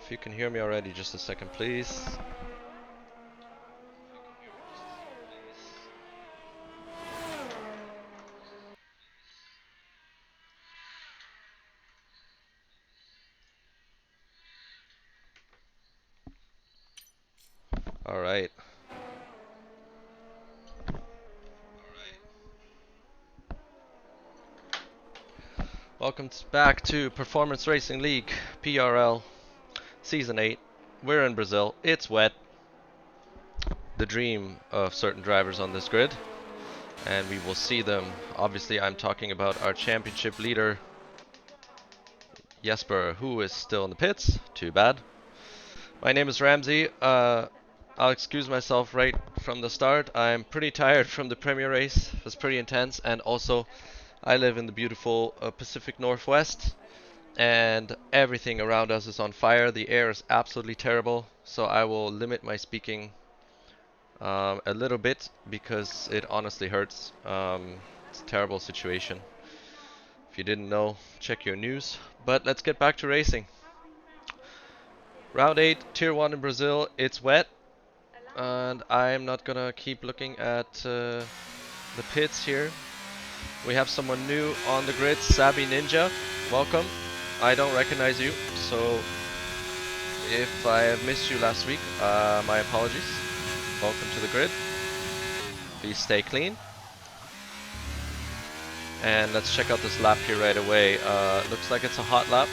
If you can hear me already, just a second, please. All right. Welcome back to Performance Racing League, PRL, Season 8. We're in Brazil. It's wet. The dream of certain drivers on this grid. And we will see them. Obviously, I'm talking about our championship leader, Jesper, who is still in the pits. Too bad. My name is Ramsey. I'll excuse myself right from the start. I'm pretty tired from the Premier race. It was pretty intense. And also, I live in the beautiful Pacific Northwest. And everything around us is on fire. The air is absolutely terrible. So I will limit my speaking a little bit because it honestly hurts. It's a terrible situation. If you didn't know, check your news. But let's get back to racing. Round 8, Tier 1 in Brazil. It's wet. And I'm not gonna keep looking at the pits here. We have someone new on the grid, Sabi Ninja. Welcome. I don't recognize you, so if I have missed you last week, my apologies. Welcome to the grid. Please stay clean. And let's check out this lap here right away. Looks like it's a hot lap.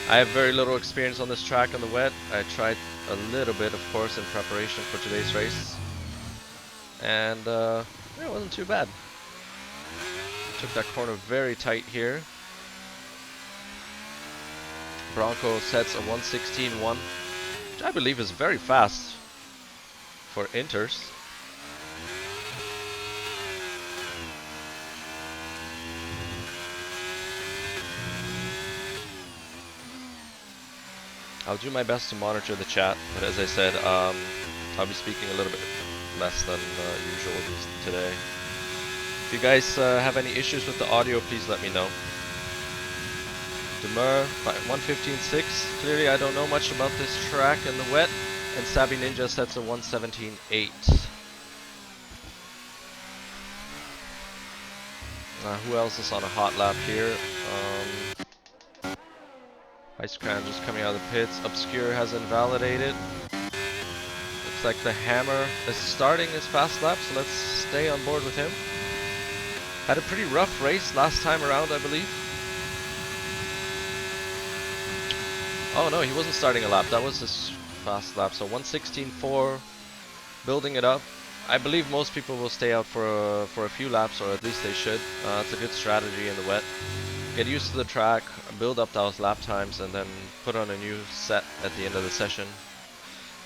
I have very little experience on this track on the wet. I tried a little bit, of course, in preparation for today's race. And it wasn't too bad. Took that corner very tight here. Bronco sets a 1:16.1, which I believe is very fast for inters. I'll do my best to monitor the chat, but as I said, I'll be speaking a little bit less than usual today. If you guys have any issues with the audio, please let me know. Demur, 1:15.6. Clearly I don't know much about this track in the wet, and Sabi Ninja sets a 1:17.8. Who else is on a hot lap here? Ice Crown just coming out of the pits. Obscure has invalidated. Looks like the Hammer is starting his fast lap, so let's stay on board with him. Had a pretty rough race last time around, I believe. Oh no, he wasn't starting a lap. That was his fast lap. So 1:16.4, building it up. I believe most people will stay out for a few laps, or at least they should. It's a good strategy in the wet. Get used to the track, build up those lap times, and then put on a new set at the end of the session.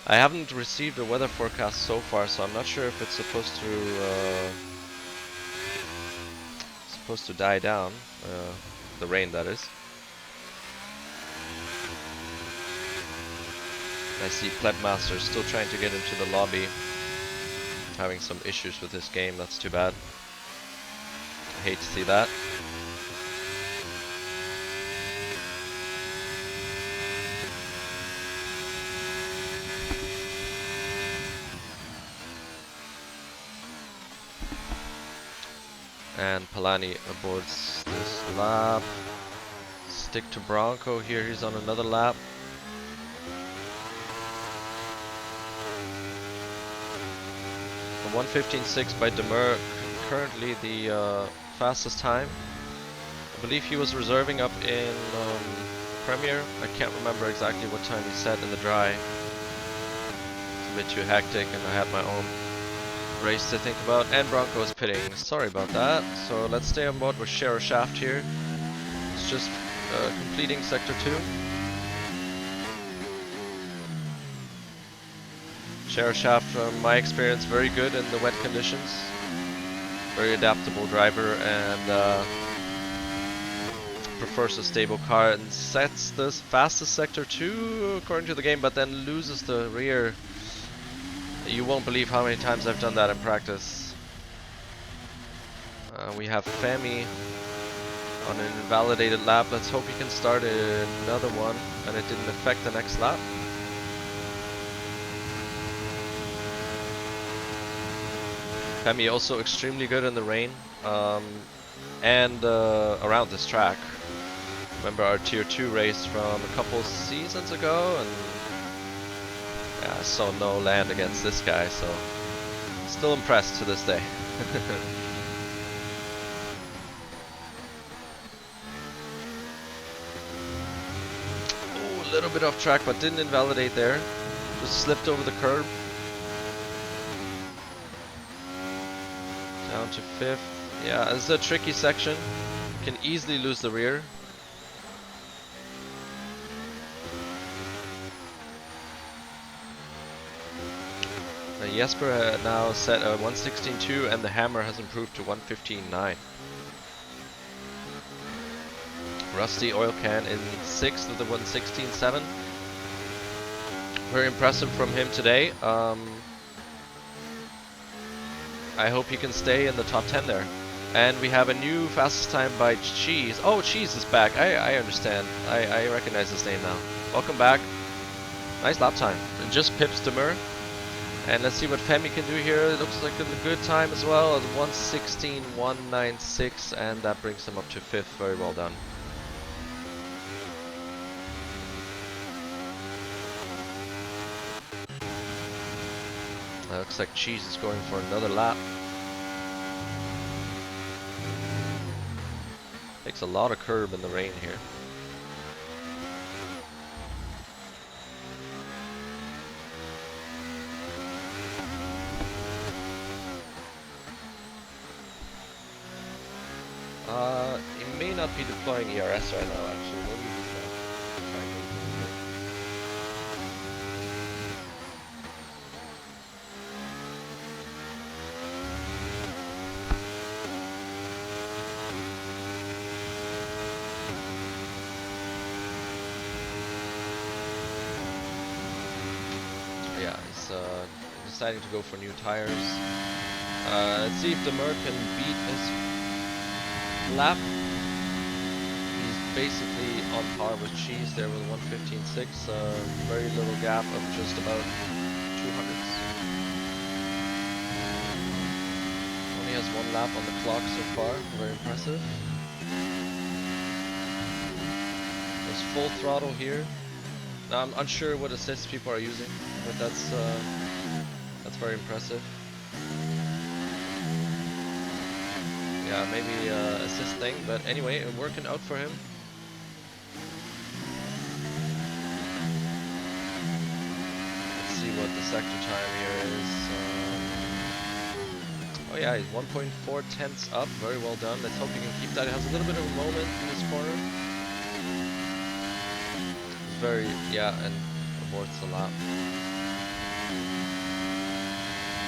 I haven't received a weather forecast so far, so I'm not sure if it's supposed to die down, the rain that is. I see Plebmaster still trying to get into the lobby, having some issues with this game. That's too bad. I hate to see that. And Palani aborts this lap. Stick to Bronco here, he's on another lap. A 1:15.6 by Demur, currently the fastest time. I believe he was reserving up in Premier. I can't remember exactly what time he set in the dry. It's a bit too hectic and I had my own race to think about, and Bronco is pitting. Sorry about that. So let's stay on board with Share Shaft here. It's just completing sector 2. Share Shaft, from my experience, very good in the wet conditions. Very adaptable driver, and prefers a stable car, and sets the fastest sector 2 according to the game, but then loses the rear. You won't believe how many times I've done that in practice. We have Femi on an invalidated lap. Let's hope he can start another one and it didn't affect the next lap. Femi also extremely good in the rain and around this track. Remember our tier 2 race from a couple seasons ago, and yeah, I saw no land against this guy, so still impressed to this day. Oh, a little bit off track, but didn't invalidate there. Just slipped over the curb. Down to 5th. Yeah, this is a tricky section. Can easily lose the rear. Jesper now set a 116.2 and the hammer has improved to 115.9. Rusty oil can in 6th with the 116.7. Very impressive from him today. I hope he can stay in the top 10 there. And we have a new fastest time by Cheese. Oh, Cheese is back. I understand. I recognize his name now. Welcome back. Nice lap time. And just pips Demur. And let's see what Femi can do here. It looks like a good time as well, at 116.196, and that brings him up to 5th. Very well done. Looks like Cheese is going for another lap. Takes a lot of curb in the rain here. He may not be deploying ERS right now, actually. Let me just try and go through it. Yeah, he's deciding to go for new tires. Let's see if Demur can beat his lap. He's basically on par with Cheese there with 115.6. Very little gap of just about 200s. Only has one lap on the clock so far. Very impressive. There's full throttle here. Now I'm unsure what assists people are using, but that's very impressive. Yeah, maybe assist thing, but anyway, working out for him. Let's see what the sector time here is. Oh yeah, he's 1.4 tenths up. Very well done. Let's hope he can keep that. He has a little bit of a moment in this corner. It's very, yeah, and aborts a lap.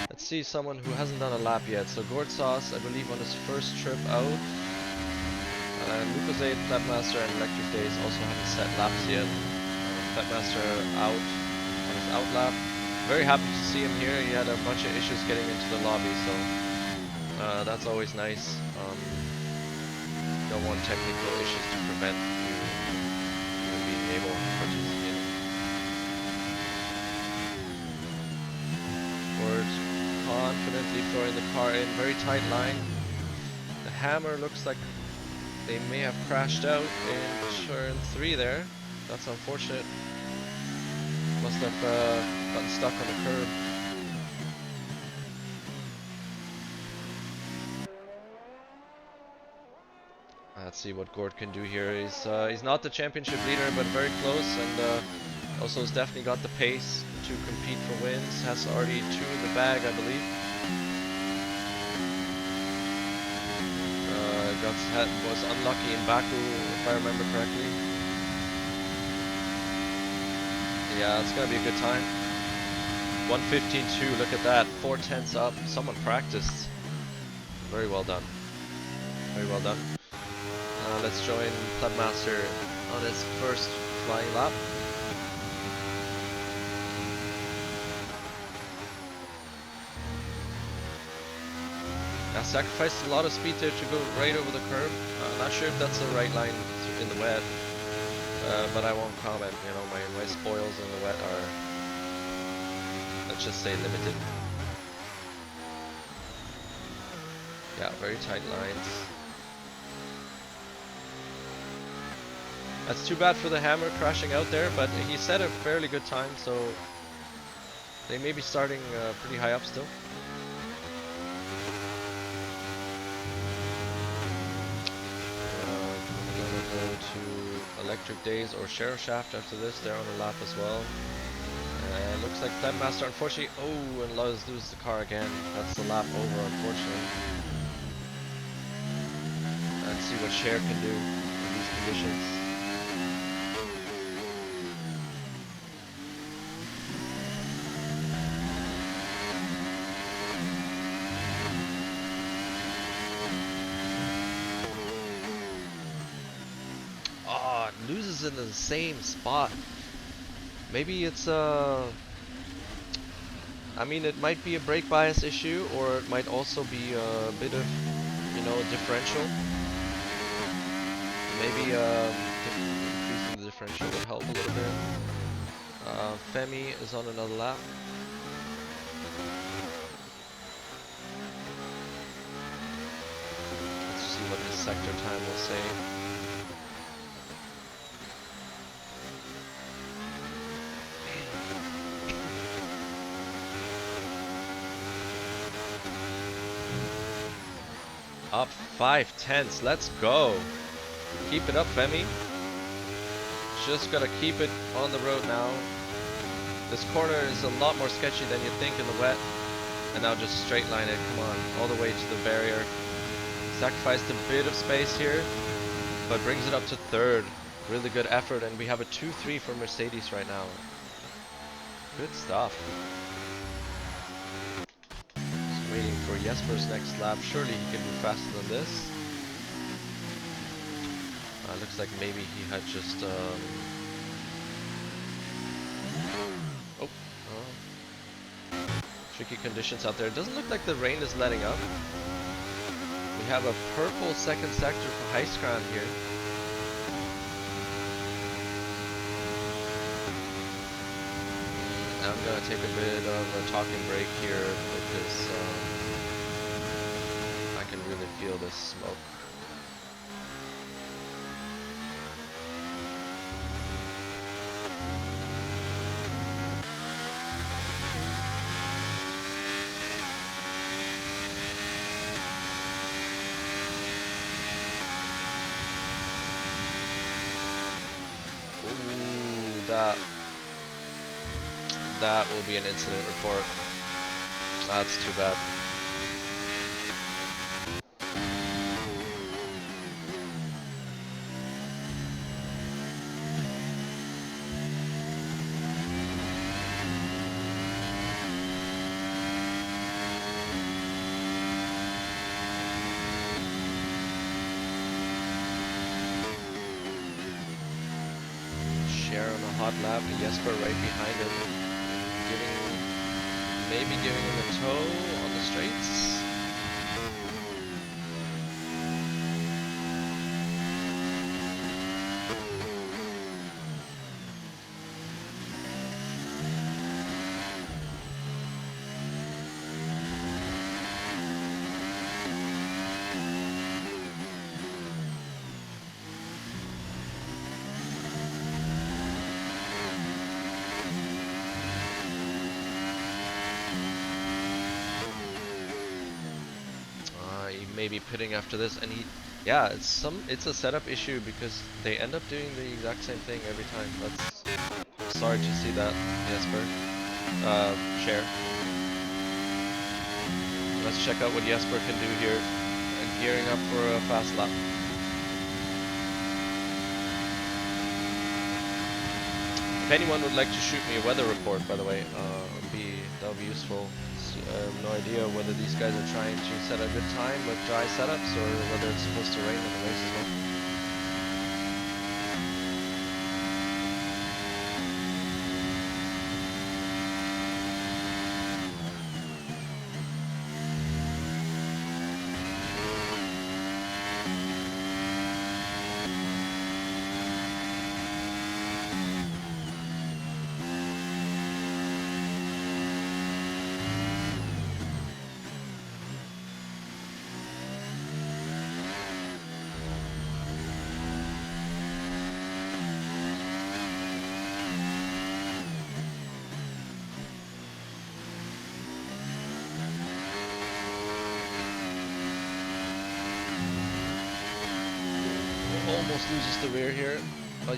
Let's see someone who hasn't done a lap yet. So Gord Sauce, I believe, on his first trip out. Lucozade, Plebmaster, and Electric Days also haven't set laps yet. Plebmaster out on his out lap. Very happy to see him here. He had a bunch of issues getting into the lobby, so that's always nice. Don't want technical issues to prevent you from being able to participate. Gord confidently throwing the car in, very tight line. The hammer looks like they may have crashed out in turn 3 there. That's unfortunate. Must have gotten stuck on the curb. Let's see what Gord can do here. He's not the championship leader, but very close, and also has definitely got the pace to compete for wins. Has already 2 in the bag, I believe. Was unlucky in Baku, if I remember correctly. Yeah, it's gonna be a good time. 115.2, look at that, 4 tenths up. Someone practiced. Very well done. Very well done. Let's join Plebmaster on his first flying lap. Sacrificed a lot of speed there to go right over the curb. Not sure if that's the right line in the wet, but I won't comment. You know, my spoils in the wet are, let's just say, limited. Yeah, very tight lines. That's too bad for the hammer crashing out there, but he set a fairly good time, so they may be starting pretty high up still. We're gonna go to Electric Days or Sheriff Shaft after this. They're on a lap as well. Looks like Plantmaster, unfortunately, oh, and loses the car again. That's the lap over, unfortunately. Let's see what Cher can do in these conditions. Oh, it loses in the same spot. Maybe it's I mean, it might be a brake bias issue, or it might also be a bit of, you know, differential. Maybe increasing the differential would help a little bit. Femi is on another lap. Let's see what this sector time will say. Up 5/10. Let's go. Keep it up, Femi. Just gotta keep it on the road now. This corner is a lot more sketchy than you think in the wet. And now just straight line it, come on, all the way to the barrier. Sacrificed a bit of space here, but brings it up to third. Really good effort, and we have a 2-3 for Mercedes right now. Good stuff. Just waiting for Jesper's next lap. Surely he can do faster than this. Looks like maybe he had just tricky conditions out there. It doesn't look like the rain is letting up. We have a purple second sector for Heiskraan here. I'm gonna take a bit of a talking break here because I can really feel this smoke. That will be an incident report. That's too bad. Share on a hot lap, and Jesper right behind him. Maybe giving him a toe on the straights. Maybe pitting after this, and yeah, it's a setup issue because they end up doing the exact same thing every time. That's sorry to see that, Jesper. Share. Let's check out what Jesper can do here, gearing up for a fast lap. If anyone would like to shoot me a weather report, by the way, that would be useful. I have no idea whether these guys are trying to set a good time with dry setups or whether it's supposed to rain in the race as well. almost loses the rear here.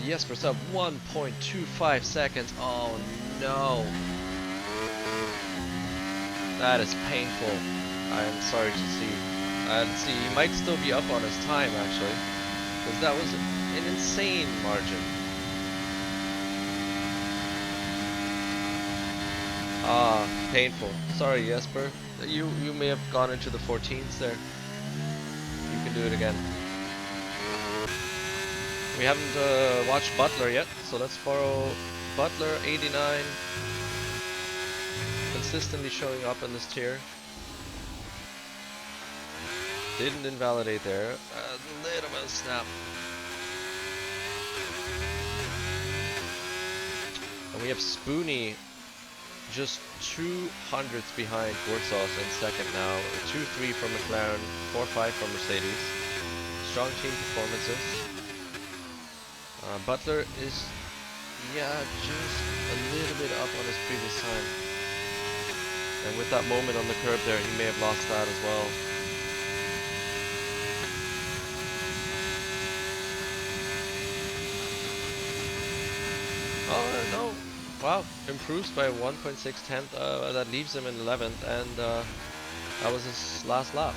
Jesper's up 1.25 seconds. Oh no. That is painful. I am sorry to see. Let's see, he might still be up on his time actually. Because that was an insane margin. Ah, painful. Sorry, Jesper. You may have gone into the 14s there. You can do it again. We haven't watched Butler yet, so let's borrow Butler 89. Consistently showing up in this tier. Didn't invalidate there. A little bit of snap. And we have Spoonie just 200ths behind Wurzels in second now. 2-3 from McLaren, 4-5 from Mercedes. Strong team performances. Butler is, yeah, just a little bit up on his previous time. And with that moment on the curb there, he may have lost that as well. Oh no! Wow, improves by 1.6 tenth. That leaves him in 11th, and that was his last lap.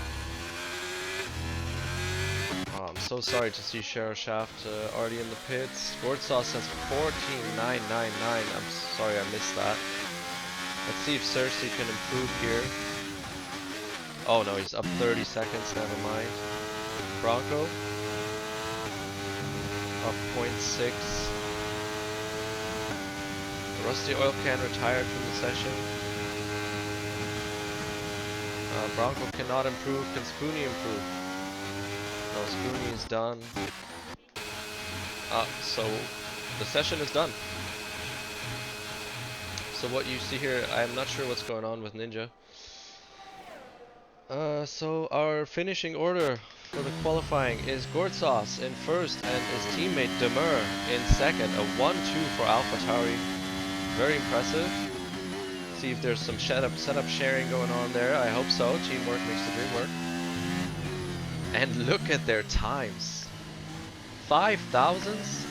Oh, I'm so sorry to see Shara Shaft already in the pits. Wurzels says 14.999. I'm sorry I missed that. Let's see if Cersei can improve here. Oh no, he's up 30 seconds, never mind. Bronco up 0.6. Rusty oil can retired from the session. Bronco cannot improve. Can Spoonie improve? No, Spoonie is done. So the session is done. So what you see here, I'm not sure what's going on with Ninja. So our finishing order for the qualifying is Wurzels in first and his teammate Demur in second. A 1-2 for AlphaTauri. Very impressive. See if there's some setup sharing going on there. I hope so. Teamwork makes the dream work. And look at their times. 5,000s?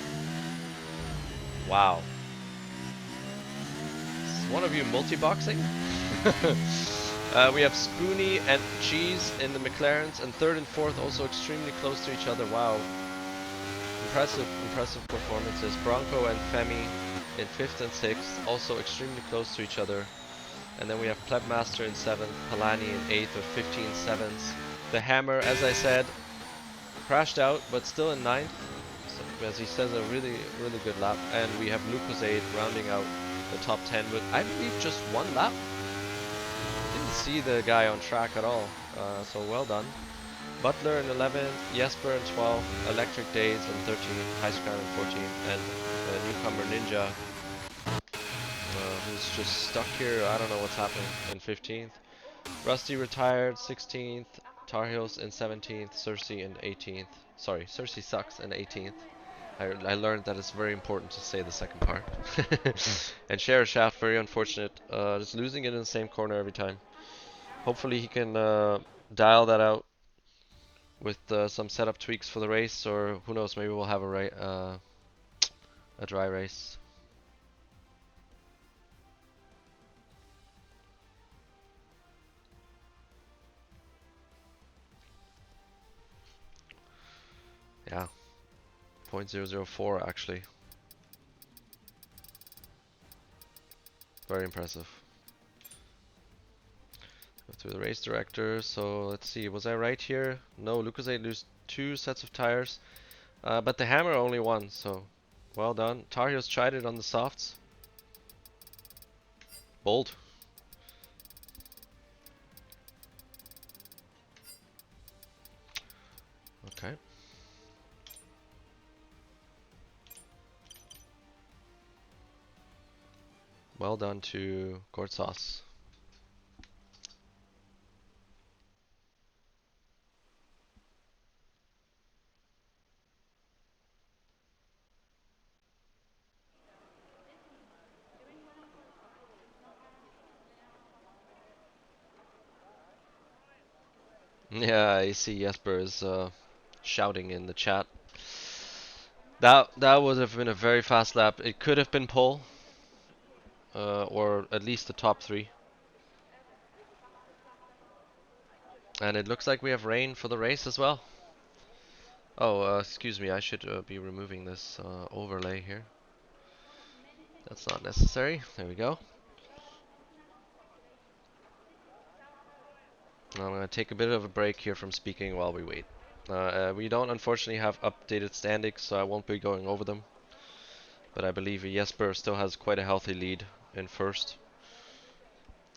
Wow. Is one of you multi-boxing? We have Spoonie and Cheese in the McLarens, and third and fourth also extremely close to each other. Wow. Impressive performances. Bronco and Femi in 5th and 6th, also extremely close to each other. And then we have Plebmaster in 7th, Palani in 8th with 15/7. The Hammer, as I said, crashed out, but still in 9th. So, as he says, a really good lap. And we have Lucozade rounding out the top 10 with, I believe, just one lap. Didn't see the guy on track at all, so well done. Butler in 11th, Jesper in 12th, Electric Days in 13th, High Sky in 14th, and newcomer Ninja, who's just stuck here. I don't know what's happening, in 15th. Rusty retired, 16th, Tar Heels in 17th, Cersei in 18th. Sorry, Cersei sucks in 18th. I learned that it's very important to say the second part. And Shara Shaft, very unfortunate, just losing it in the same corner every time. Hopefully he can dial that out with some setup tweaks for the race, or who knows, maybe we'll have a dry race. Yeah, 0.004 actually. Very impressive. Go through the race director. So let's see, was I right here? No, Lucozade lose 2 sets of tires, but the Hammer only one. So well done. Tar Heels tried it on the softs. Bold. Okay. Well done to Wurzels. Yeah, I see Jesper is shouting in the chat. That would have been a very fast lap. It could have been pole, or at least the top three. And it looks like we have rain for the race as well. Oh, excuse me, I should be removing this overlay here. That's not necessary. There we go. Now I'm going to take a bit of a break here from speaking while we wait. We don't unfortunately have updated standings, so I won't be going over them. But I believe Jesper still has quite a healthy lead in first.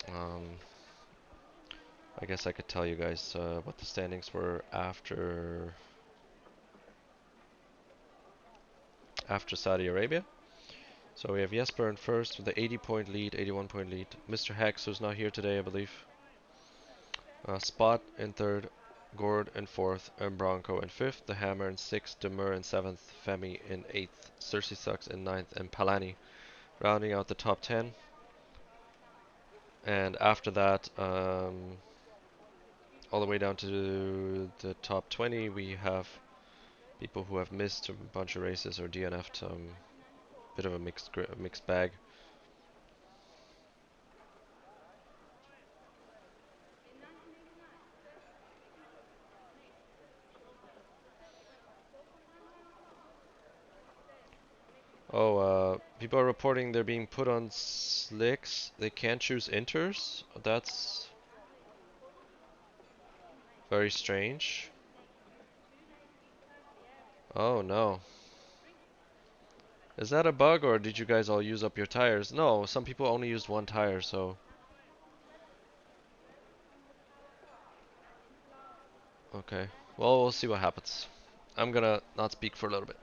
I guess I could tell you guys what the standings were after Saudi Arabia. So we have Jesper in first with the 80-point lead, 81-point lead. Mr. Hex, who's not here today, I believe. Spot in third, Gord in fourth, and Bronco in fifth, the Hammer in sixth, Demur in seventh, Femi in eighth, Cersei Sucks in ninth, and Palani rounding out the top 10. And after that, all the way down to the top 20, we have people who have missed a bunch of races or DNF'd. Bit of a mixed bag. Oh, people are reporting they're being put on slicks. They can't choose inters. That's very strange. Oh no. Is that a bug or did you guys all use up your tires? No, some people only used one tire, so. Okay. Well, we'll see what happens. I'm gonna not speak for a little bit.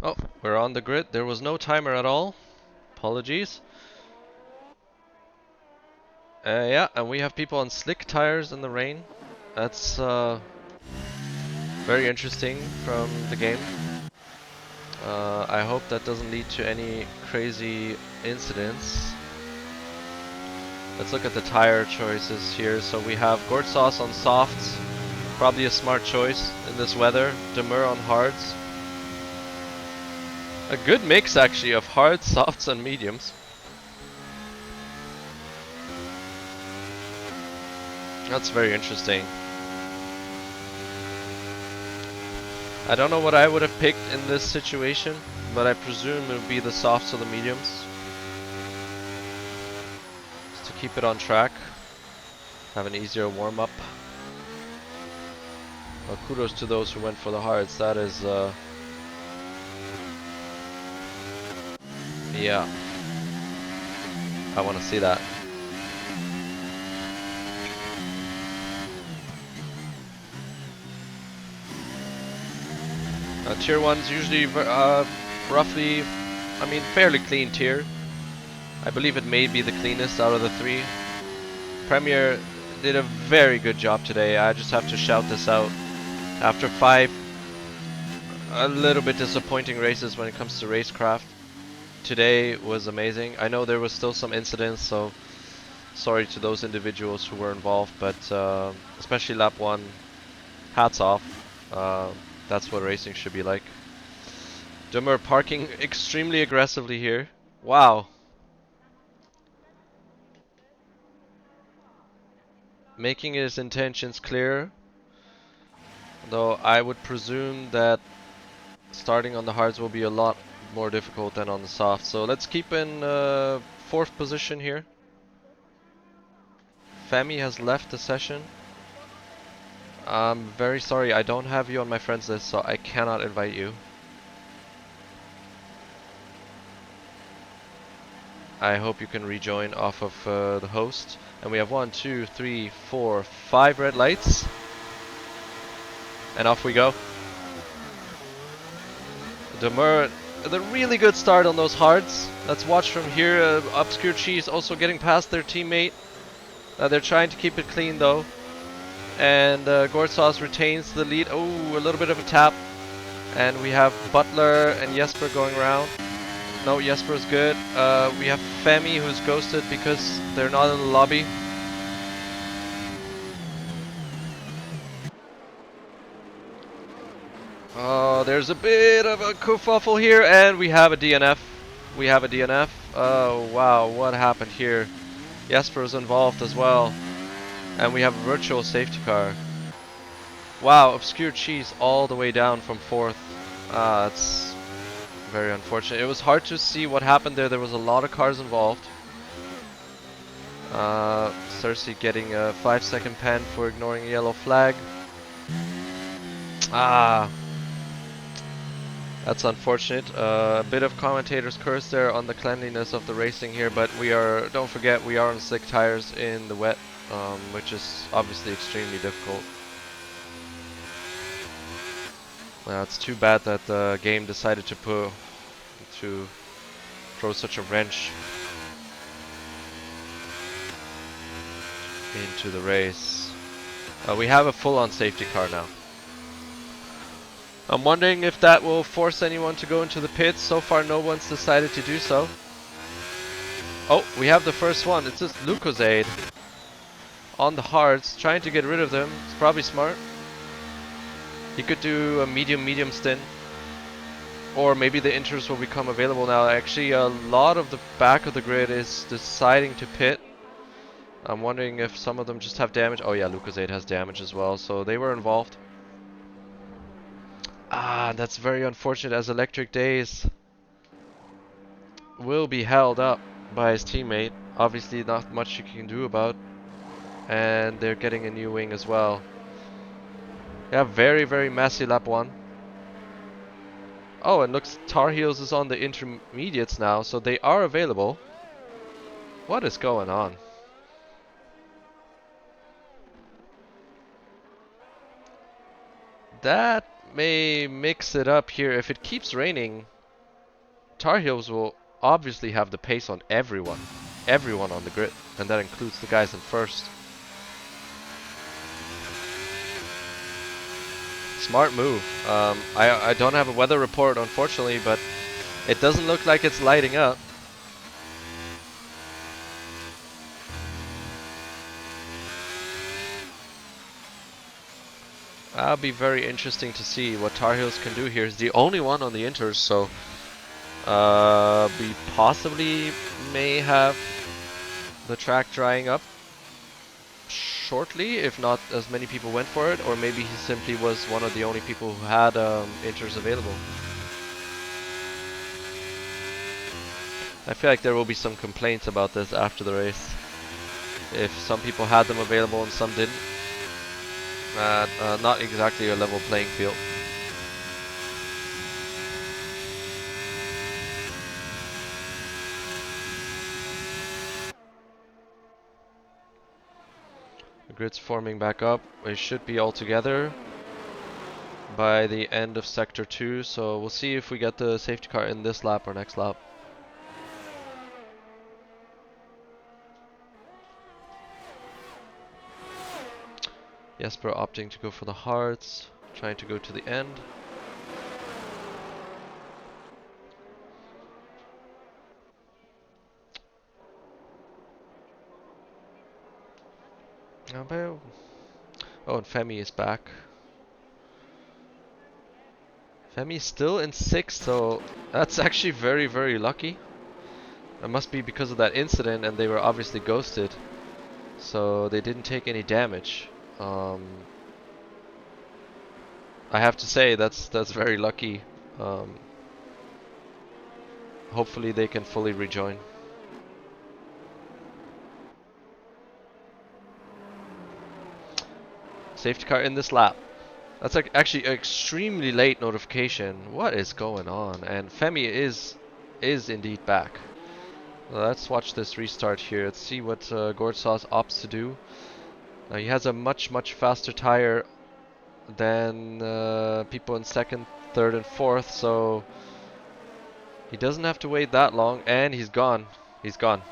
Oh, we're on the grid. There was no timer at all. Apologies. Yeah, and we have people on slick tires in the rain. That's very interesting from the game. I hope that doesn't lead to any crazy incidents. Let's look at the tire choices here. So we have Gord Sauce on softs, probably a smart choice in this weather. Demur on hards. A good mix actually of hard, softs and mediums. That's very interesting. I don't know what I would have picked in this situation, but I presume it would be the softs or the mediums. Just to keep it on track. have an easier warm-up. Well, kudos to those who went for the hards. That is, yeah, I want to see that. Tier 1's usually roughly, I mean, fairly clean tier. I believe it may be the cleanest out of the 3. Premier did a very good job today. I just have to shout this out. After 5 a little bit disappointing races when it comes to racecraft, today was amazing. I know there was still some incidents, so sorry to those individuals who were involved, but especially lap 1, hats off. That's what racing should be like. Dummer parking extremely aggressively here. Wow. Making his intentions clear. Though I would presume that starting on the hards will be a lot more difficult than on the soft. So let's keep in 4th position here. Femi has left the session. I'm very sorry, I don't have you on my friends list, so I cannot invite you. I hope you can rejoin off of the host. And we have 1, 2, 3, 4, 5 red lights. And off we go. Demur, the really good start on those hards. Let's watch from here. Obscure Cheese also getting past their teammate. They're trying to keep it clean though. And Gortsauce retains the lead. Oh, a little bit of a tap. And we have Butler and Jesper going around. No, Jesper's good. We have Femi who's ghosted because they're not in the lobby. Oh, there's a bit of a kerfuffle here, and we have a DNF. We have a DNF. Oh, wow, what happened here? Jesper's involved as well. And we have a virtual safety car. Wow, Obscure Cheese all the way down from 4th. That's very unfortunate. It was hard to see what happened there. There was a lot of cars involved. Cersei getting a 5-second pen for ignoring a yellow flag. That's unfortunate. A bit of commentator's curse there on the cleanliness of the racing here, but we are, don't forget, we are on slick tires in the wet, which is obviously extremely difficult. It's too bad that the game decided to throw such a wrench into the race. We have a full-on safety car now. I'm wondering if that will force anyone to go into the pits. So far no one's decided to do so. Oh, we have the first one. It's just Lucozade on the hards, trying to get rid of them. It's probably smart. He could do a medium stint. Or maybe the inters will become available now. Actually, a lot of the back of the grid is deciding to pit. I'm wondering if some of them just have damage. Oh yeah, Lucozade has damage as well, so they were involved. That's very unfortunate, as Electric Days will be held up by his teammate. Obviously not much you can do about. And they're getting a new wing as well. Yeah, very messy lap 1. Oh, and looks Tar Heels is on the intermediates now, so they are available. What is going on? That may mix it up here. If it keeps raining, Tar Heels will obviously have the pace on everyone. Everyone on the grid. And that includes the guys in first. Smart move. I don't have a weather report, unfortunately, but it doesn't look like it's lighting up. That'll be very interesting to see what Tar Heels can do here. He's the only one on the inters, so we possibly may have the track drying up shortly, if not as many people went for it, or maybe he simply was one of the only people who had inters available. I feel like there will be some complaints about this after the race. if some people had them available and some didn't. Not exactly a level playing field. The grid's forming back up. We should be all together by the end of sector 2, so we'll see if we get the safety car in this lap or next lap. Jesper opting to go for the hearts, trying to go to the end. Oh, and Femi is back. Femi's still in 6th, so that's actually very, very lucky. It must be because of that incident, and they were obviously ghosted, so they didn't take any damage. I have to say that's very lucky. Hopefully they can fully rejoin. Safety car in this lap. That's like actually an extremely late notification. What is going on? And Femi is indeed back. Let's watch this restart here. Let's see what Gordsauce opts to do. He has a much faster tire than people in 2nd, 3rd, and 4th, so he doesn't have to wait that long, and he's gone. He's gone.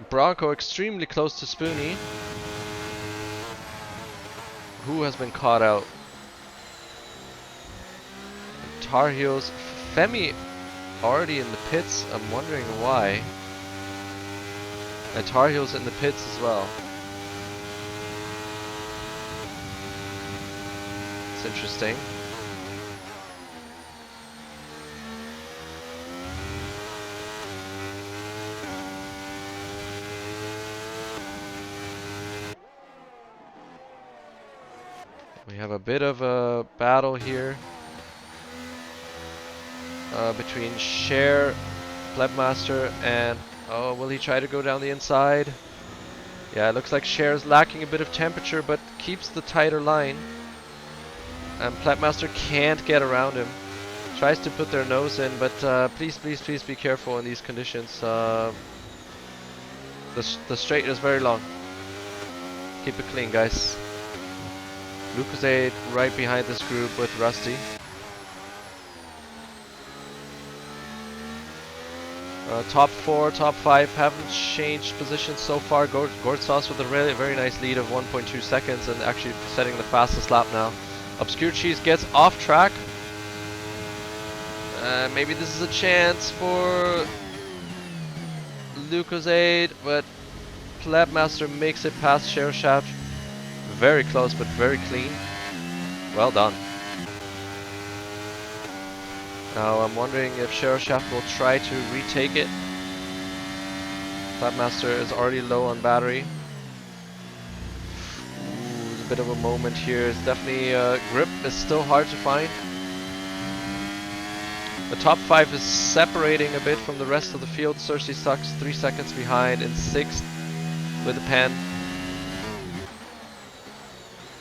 Bronco extremely close to Spoonie, who has been caught out. Tar Heels, Femi already in the pits. I'm wondering why. And Tar Heels in the pits as well. It's interesting. We have a bit of a battle here between Cher, Plebmaster, and oh, will he try to go down the inside? Yeah, it looks like Cher's lacking a bit of temperature, but keeps the tighter line. And Plebmaster can't get around him. Tries to put their nose in, but please be careful in these conditions. The straight is very long. Keep it clean, guys. Lucozade right behind this group with Rusty. Top 4, top 5 haven't changed positions so far. Gordsauce with a really very nice lead of 1.2 seconds and actually setting the fastest lap now. Obscure Cheese gets off track. Maybe this is a chance for Lucozade, but Plebmaster makes it past Sheriff Shaft. Very close, but very clean. Well done. Now I'm wondering if Sheriff Shaft will try to retake it. Plebmaster is already low on battery. Ooh, there's a bit of a moment here. It's definitely grip is still hard to find. The top 5 is separating a bit from the rest of the field. Cersei sucks 3 seconds behind in 6th with a pen.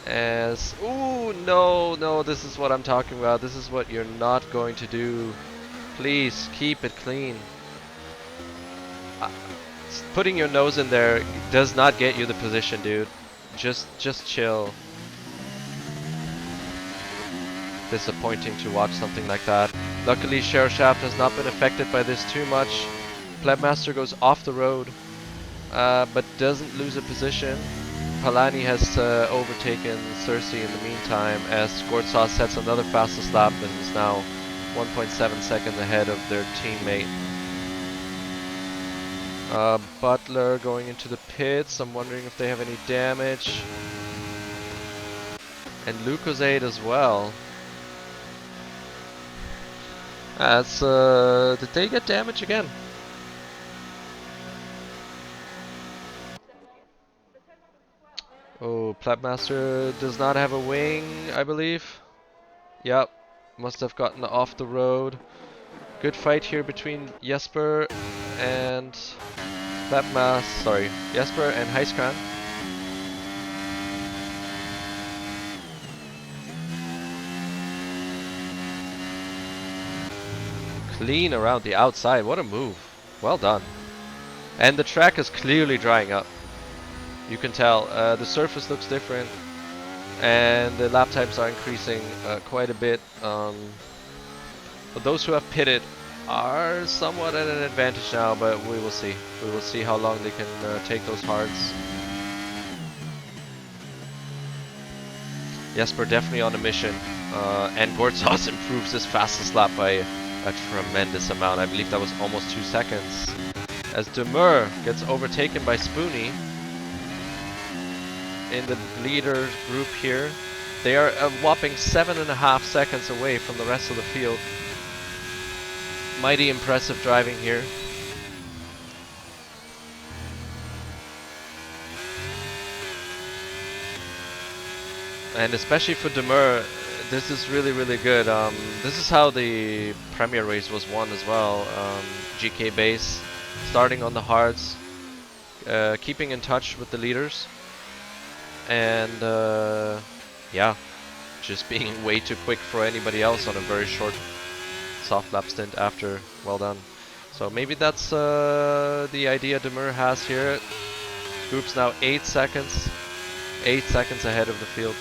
As ooh, no, this is what I'm talking about. This is what you're not going to do. Please keep it clean. Putting your nose in there does not get you the position, dude. Just chill. Disappointing to watch something like that. Luckily, Sheriff Shaft has not been affected by this too much. Plebmaster goes off the road, but doesn't lose a position. Palani has overtaken Cersei in the meantime as Gordsauce sets another fastest lap and is now 1.7 seconds ahead of their teammate. Butler going into the pits. I'm wondering if they have any damage. And Lucozade as well. Did they get damage again? Oh, Plebmaster does not have a wing, I believe. Yep, must have gotten off the road. Good fight here between Jesper and Jesper and Heiskran. Clean around the outside. What a move. Well done. And the track is clearly drying up. You can tell. The surface looks different. And the lap times are increasing quite a bit. But those who have pitted are somewhat at an advantage now, but we will see. We will see how long they can take those hards. Jesper definitely on a mission. And Gortsas improves his fastest lap by a tremendous amount. I believe that was almost 2 seconds. As Demur gets overtaken by Spoonie in the leader group here. They are a whopping 7.5 seconds away from the rest of the field. Mighty impressive driving here. And especially for Demur, this is really, really good. This is how the Premier race was won as well. GK base, starting on the hards, keeping in touch with the leaders, and yeah, just being way too quick for anybody else on a very short soft lap stint after. Well done. So maybe that's the idea Demur has here. Group's now 8 seconds ahead of the field.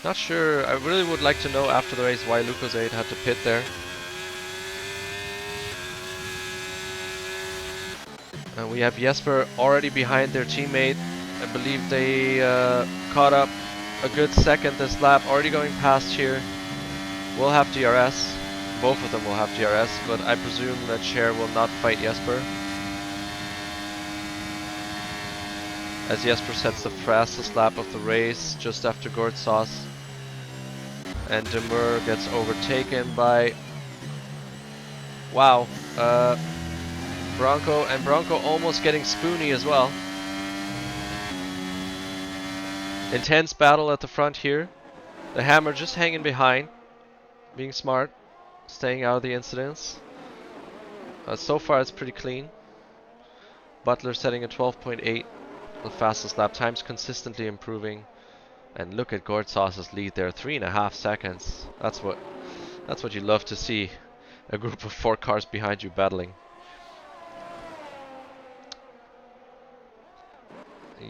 Not sure, I really would like to know after the race why Lucozade had to pit there. And we have Jesper already behind their teammate. I believe they caught up a good second this lap, already going past here. We'll have DRS. Both of them will have DRS, but I presume that Cher will not fight Jesper. As Jesper sets the fastest lap of the race just after Gortsas. And Demur gets overtaken by, wow, Bronco, and Bronco almost getting Spoonie as well. Intense battle at the front here. The Hammer just hanging behind, being smart, staying out of the incidents. So far it's pretty clean. Butler setting a 12.8, the fastest lap times, consistently improving. And look at Gortsas' lead there, 3.5 seconds. That's what you love to see. A group of 4 cars behind you battling.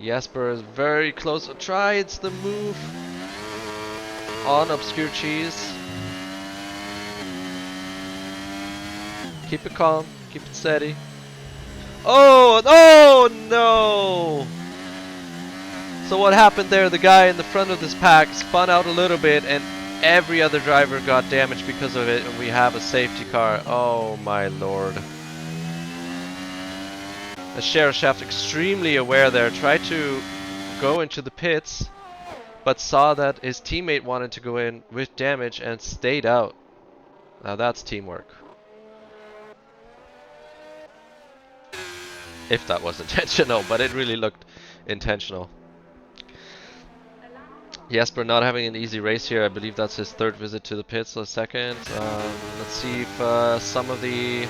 Jesper is very close. Tries the move on Obscure Cheese. Keep it calm, keep it steady. Oh, oh no! So what happened there, the guy in the front of this pack spun out a little bit and every other driver got damaged because of it, and we have a safety car. Oh my lord. The Sheriff Shaft extremely aware there, tried to go into the pits, but saw that his teammate wanted to go in with damage and stayed out. Now that's teamwork. If that was intentional, but it really looked intentional. Jesper not having an easy race here. I believe that's his 3rd visit to the pits. So second. Let's see if some of the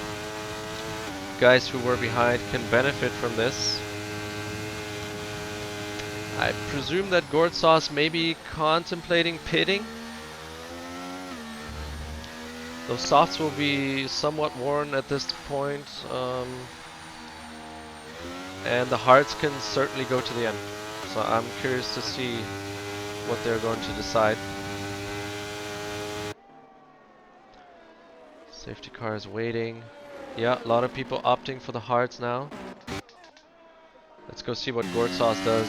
guys who were behind can benefit from this. I presume that Gortsas may be contemplating pitting. Those softs will be somewhat worn at this point. And the hards can certainly go to the end. So I'm curious to see what they're going to decide. Safety car is waiting. Yeah, a lot of people opting for the hards now. Let's go see what Gortsas does.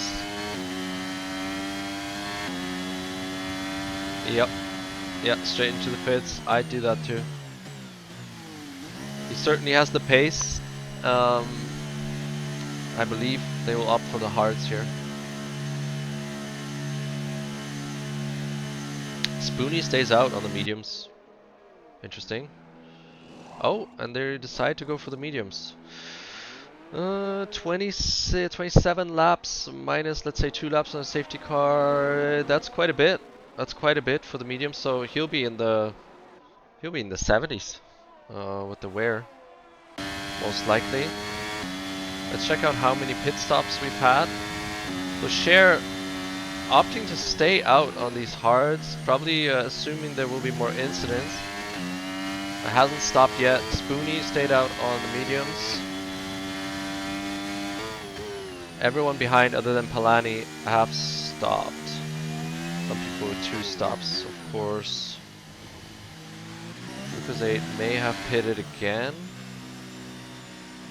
Yep, straight into the pits. I'd do that too. He certainly has the pace. I believe they will opt for the hards here. Spoonie stays out on the mediums. Interesting. Oh, and they decide to go for the mediums. 27 laps minus, let's say, 2 laps on a safety car. That's quite a bit. That's quite a bit for the medium. So he'll be in the 70s with the wear, most likely. Let's check out how many pit stops we've had. So Cher opting to stay out on these hards, probably assuming there will be more incidents. It hasn't stopped yet. Spoonie stayed out on the mediums. Everyone behind other than Palani have stopped. Some people with 2 stops, of course. Lucas 8 may have pitted again.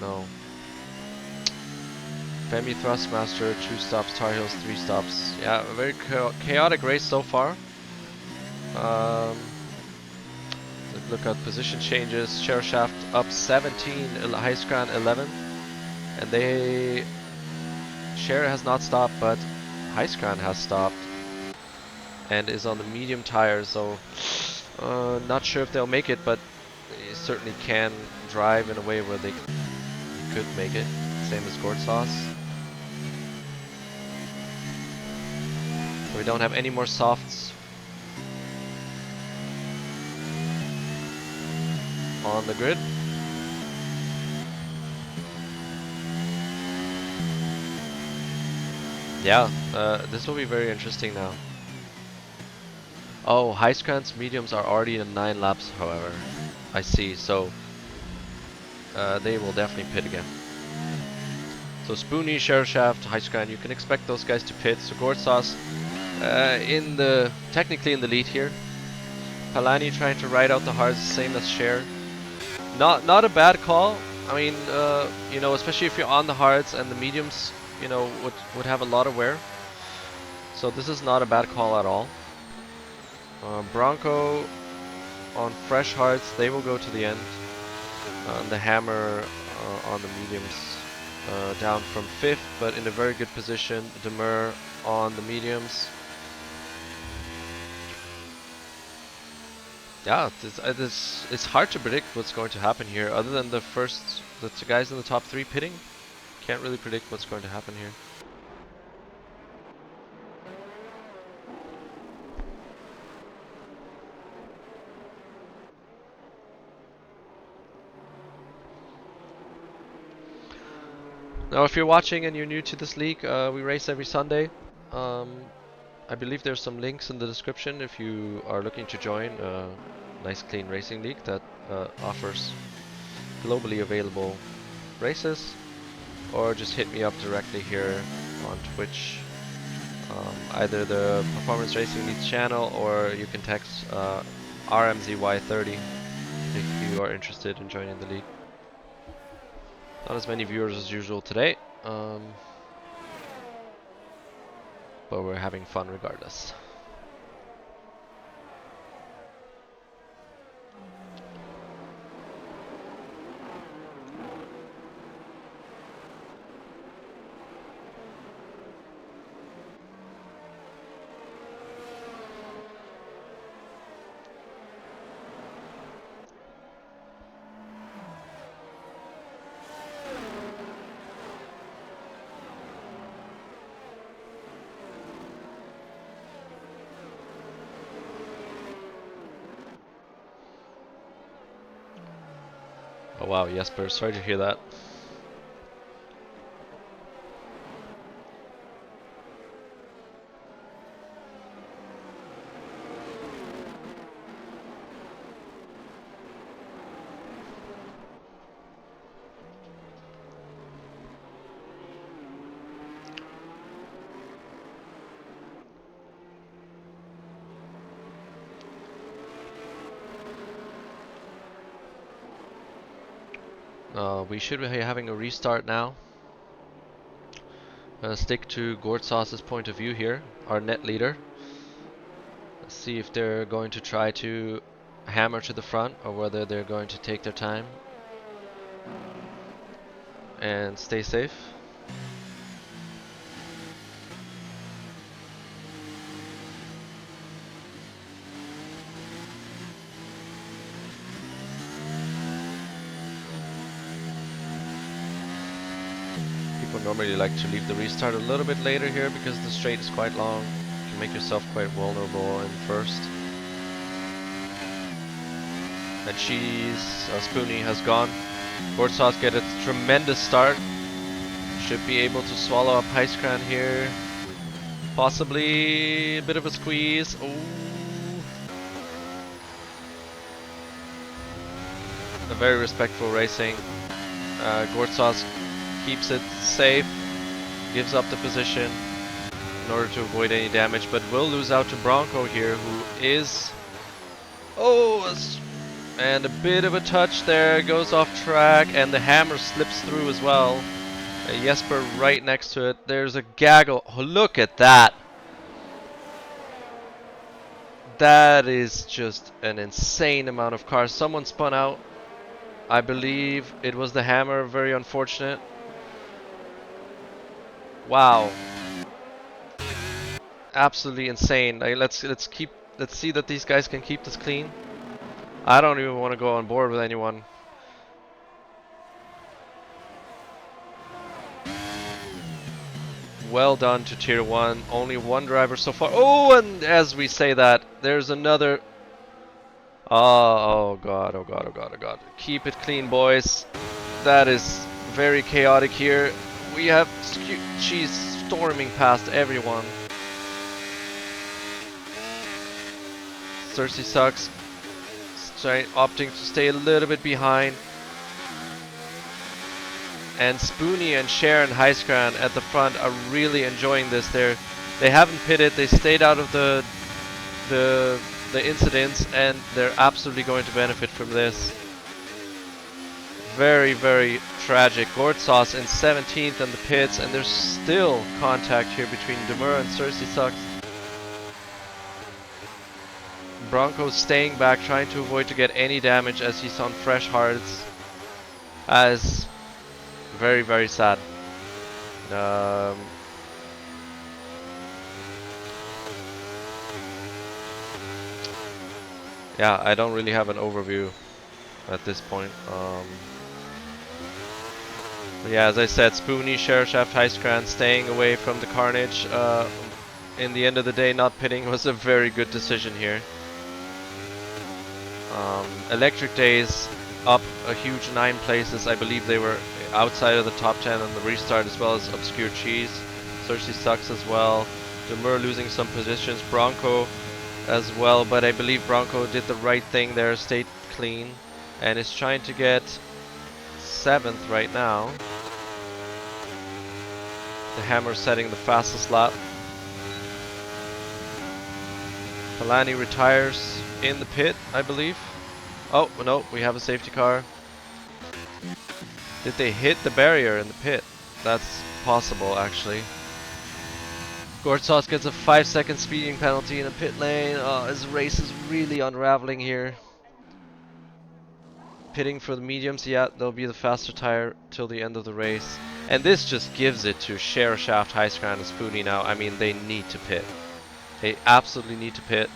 No. Femi Thrustmaster, 2 stops, Tar Heels, 3 stops. Yeah, a very chaotic race so far. Look at position changes. Share Shaft up 17, High Scran 11. And Share has not stopped, but High Scran has stopped. And is on the medium tires, so not sure if they'll make it, but they certainly can drive in a way where they could make it. Same as Gourd Sauce. So we don't have any more softs on the grid. Yeah, this will be very interesting now. Oh, High Scran's mediums are already in 9 laps, however. I see, so they will definitely pit again. So Spoonie, Share Shaft, High Scran, you can expect those guys to pit. So Gourd Sauce technically in the lead here. Palani trying to ride out the hards, same as Share. Not a bad call. I mean, you know, especially if you're on the hards and the mediums, you know, would have a lot of wear. So this is not a bad call at all. Bronco on fresh hards, they will go to the end. The Hammer on the mediums, down from 5th, but in a very good position. Demur on the mediums. Yeah, it's hard to predict what's going to happen here, other than the two guys in the top 3 pitting. Can't really predict what's going to happen here. Now, if you're watching and you're new to this league, we race every Sunday. I believe there's some links in the description if you are looking to join a nice clean racing league that offers globally available races, or just hit me up directly here on Twitch, either the Performance Racing League channel, or you can text RMZY30 if you are interested in joining the league. Not as many viewers as usual today, but we're having fun regardless. Oh wow, Jesper, sorry to hear that. We should be having a restart now. Stick to Gourd Sauce's point of view here, our net leader. Let's see if they're going to try to hammer to the front, or whether they're going to take their time and stay safe. People normally like to leave the restart a little bit later here because the straight is quite long. can make yourself quite vulnerable in first. And Spoonie has gone. Gortsauce get a tremendous start. Should be able to swallow up Heiskran here. Possibly a bit of a squeeze. Ooh. A very respectful racing. Gortsauce keeps it safe, gives up the position in order to avoid any damage, but will lose out to Bronco here, who is... Oh, and a bit of a touch there, goes off track, and the hammer slips through as well. Jesper right next to it. There's a gaggle. Oh, look at that! That is just an insane amount of cars. Someone spun out. I believe it was the hammer. Very unfortunate. Wow. Absolutely insane. Like, let's see that these guys can keep this clean. I don't even want to go on board with anyone. Well done to Tier 1. Only one driver so far. Oh, and as we say that, there's another... Oh god, oh god, oh god, oh god. Keep it clean, boys. That is very chaotic here. We have... She's storming past everyone. Cersei sucks. Opting to stay a little bit behind. And Spoonie and Cher and Heiskran at the front are really enjoying this. They haven't pitted. They stayed out of the incidents, and they're absolutely going to benefit from this. Very, very tragic. Gortsauce in 17th in the pits, and there's still contact here between Demur and Cersei sucks. Bronco's staying back, trying to avoid to get any damage as he's on fresh hards. As very, very sad. Yeah, I don't really have an overview at this point. Yeah, as I said, Spoonie, Shaft, Heiskran staying away from the carnage. In the end of the day, not pitting was a very good decision here. Electric Days up a huge 9 places. I believe they were outside of the top 10 on the restart, as well as Obscure Cheese. Cersei sucks as well. Demur losing some positions. Bronco as well, but I believe Bronco did the right thing there, stayed clean, and is trying to get 7th right now. The hammer setting the fastest lap. Palani retires in the pit, I believe. Oh, no, we have a safety car. Did they hit the barrier in the pit? That's possible, actually. Gortsauce gets a 5-second speeding penalty in a pit lane. Oh, his race is really unraveling here. Pitting for the mediums, yeah, they'll be the faster tire till the end of the race. And this just gives it to Shaft, Heiskran, and Spoonie now. I mean, they need to pit. They absolutely need to pit.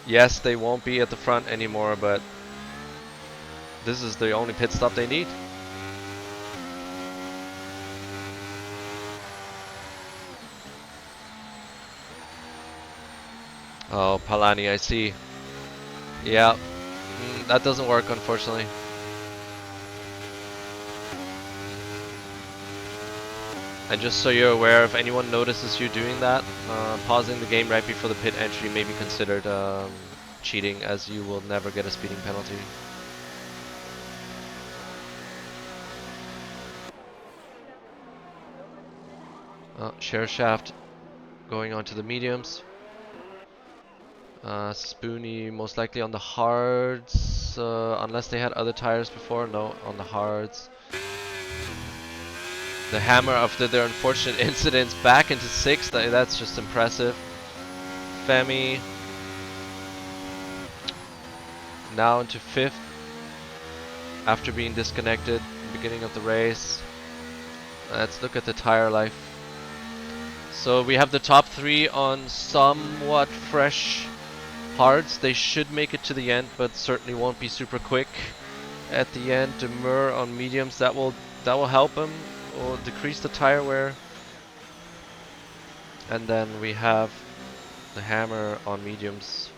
Yes, they won't be at the front anymore, but this is the only pit stop they need. Oh, Palani, I see. Yeah, that doesn't work, unfortunately. And just so you're aware, if anyone notices you doing that, pausing the game right before the pit entry may be considered cheating, as you will never get a speeding penalty. Shaft going on to the mediums. Spoonie most likely on the hards, unless they had other tires before. No, on the hards. The hammer after their unfortunate incidents back into 6th. That's just impressive. Femi now into 5th after being disconnected at the beginning of the race. Let's look at the tire life. So we have the top 3 on somewhat fresh hards. They should make it to the end, but certainly won't be super quick at the end. Demur on mediums, that will help him, or decrease the tire wear. And then we have the hammer on mediums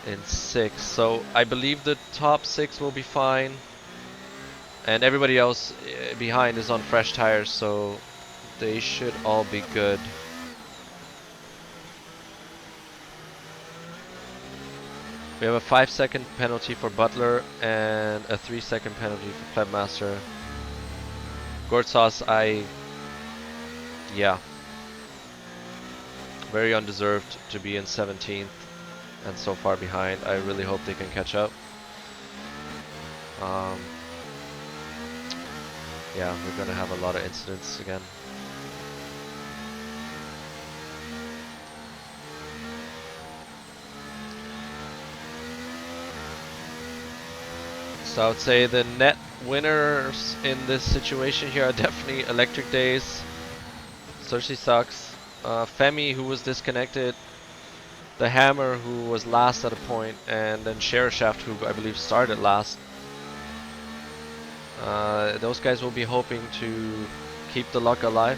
in 6. So I believe the top 6 will be fine. And everybody else behind is on fresh tires, so they should all be good. We have a 5-second penalty for Butler and a 3-second penalty for Plebmaster. Gortsauce, yeah. Very undeserved to be in 17th and so far behind. I really hope they can catch up. Yeah, we're gonna have a lot of incidents again. So I would say the net winners in this situation here are definitely Electric Days. Cersei sucks. Femi, who was disconnected. The Hammer, who was last at a point, and then Shaft, who I believe started last. Those guys will be hoping to keep the luck alive.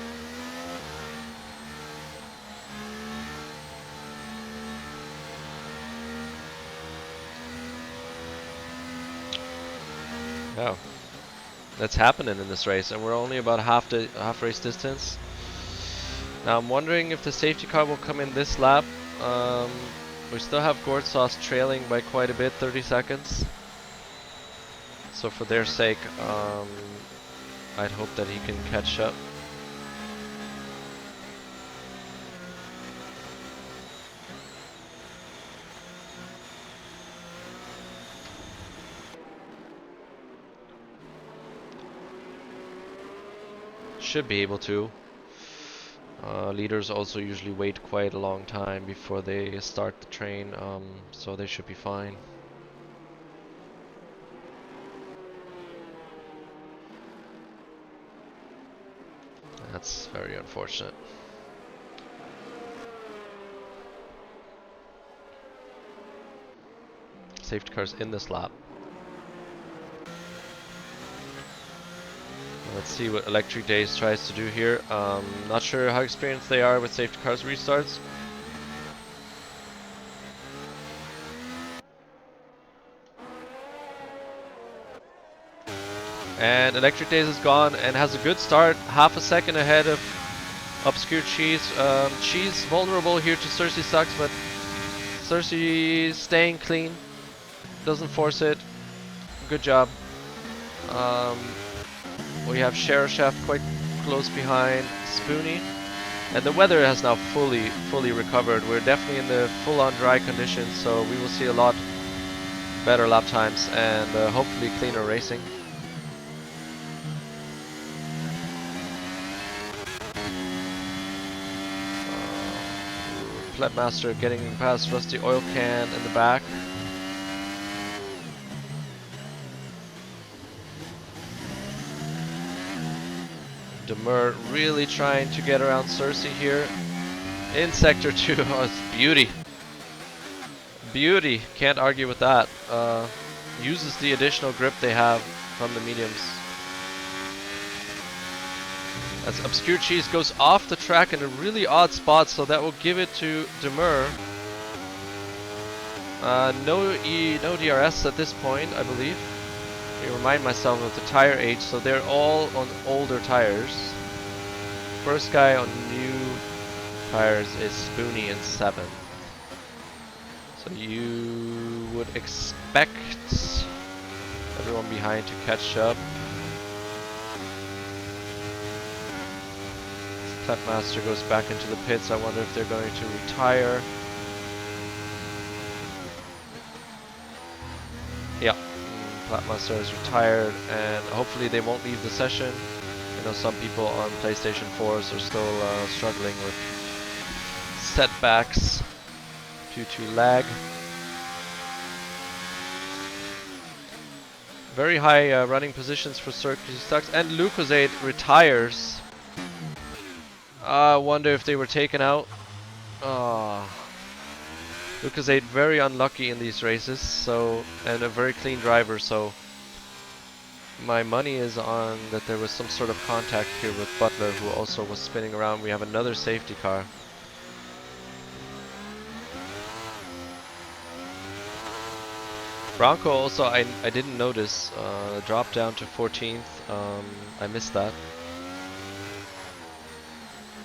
Oh, that's happening in this race, and we're only about half race distance. Now I'm wondering if the safety car will come in this lap. We still have Gortsauce trailing by quite a bit, 30 seconds. So for their sake, I'd hope that he can catch up. Should be able to. Leaders also usually wait quite a long time before they start the train, so they should be fine. That's very unfortunate. Safety cars in this lap. Let's see what Electric Days tries to do here. Not sure how experienced they are with safety cars restarts. And Electric Days is gone and has a good start, half a second ahead of Obscure Cheese. Cheese vulnerable here to Cersei sucks, but Cersei staying clean, doesn't force it. Good job. We have Shaft quite close behind Spoonie, and the weather has now fully recovered. We're definitely in the full-on dry conditions, so we will see a lot better lap times and hopefully cleaner racing. Plebmaster getting past Rusty Oil Can in the back. Demur really trying to get around Cersei here in Sector 2. Oh, it's beauty. Beauty, can't argue with that. Uses the additional grip they have from the mediums. As Obscure Cheese goes off the track in a really odd spot, so that will give it to Demur. No DRS at this point, I believe. I remind myself of the tire age, so they're all on older tires. First guy on new tires is Spoonie in 7th. So you would expect everyone behind to catch up. Plebmaster goes back into the pits. I wonder if they're going to retire. Yeah. Plebmaster is retired, and hopefully they won't leave the session. I know some people on PlayStation 4s are still struggling with setbacks due to lag. Very high running positions for Circus Stux, and Lucozade retires. I wonder if they were taken out. Lucozade very unlucky in these races, so, and a very clean driver, so my money is on that there was some sort of contact here with Butler, who also was spinning around. We have another safety car. Bronco also, I didn't notice, dropped down to 14th. I missed that.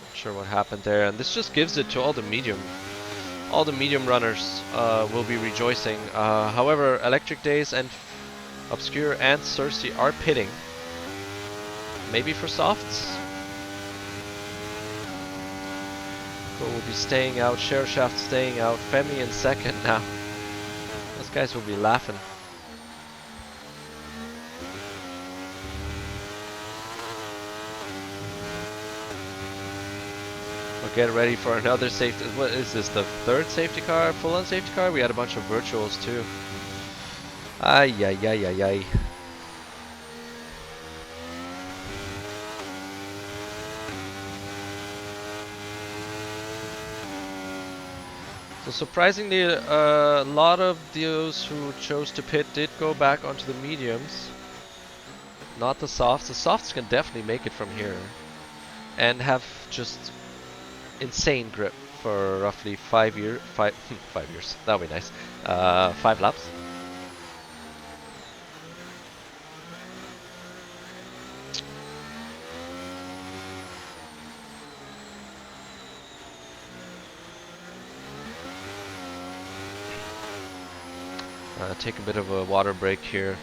Not sure what happened there, and this just gives it to all the medium runners will be rejoicing. However, Electric Days and Obscure and Cersei are pitting. Maybe for softs. Go will be staying out, Shaft staying out, Femi in second now. Those guys will be laughing. We'll get ready for another safety. What is this, the third safety car? Full-on safety car? We had a bunch of virtuals too. Ay, ay, ay, ay, ay. So surprisingly, a lot of those who chose to pit did go back onto the mediums. Not the softs. The softs can definitely make it from here. And have just insane grip for roughly 5 years. 5 years. That would be nice. 5 laps. Take a bit of a water break here.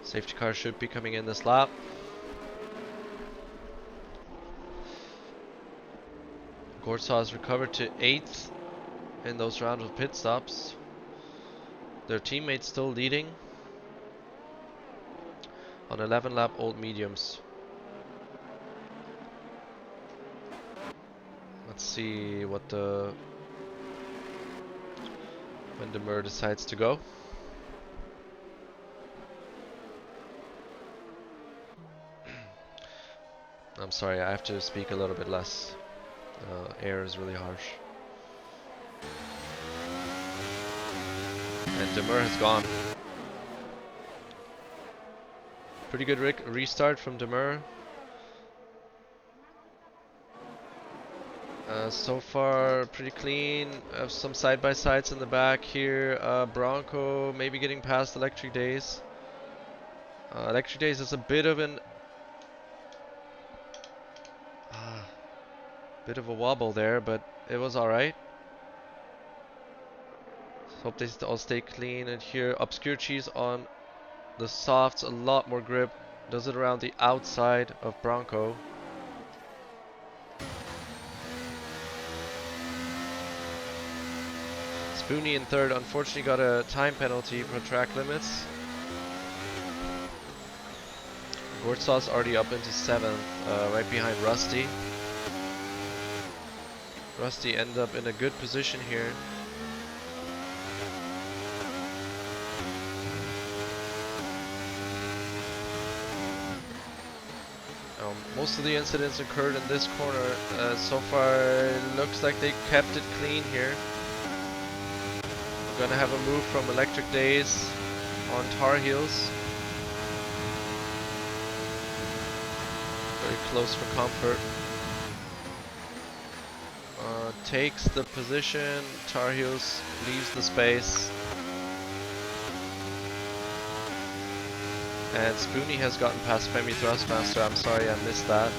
Safety car should be coming in this lap. Gorsaw has recovered to 8th in those rounds of pit stops. Their teammates still leading on 11 lap old mediums. Let's see what when Demur decides to go. I'm sorry, I have to speak a little bit less. Air is really harsh. And Demur has gone. Pretty good restart from Demur. So far, pretty clean. Some side-by-sides in the back here. Bronco maybe getting past Electric Days. Electric Days is a bit of a wobble there, but it was alright. Hope they all stay clean. And here, Obscure Cheese on the softs, a lot more grip. Does it around the outside of Bronco. Spoony in third, unfortunately got a time penalty for track limits. Gortsaw's already up into 7th, right behind Rusty. Rusty ended up in a good position here. Most of the incidents occurred in this corner. So far, it looks like they kept it clean here. Gonna have a move from Electric Days on Tar Heels. Very close for comfort. Takes the position. Tar Heels leaves the space. And Spoony has gotten past Femi Thrustmaster. I'm sorry I missed that.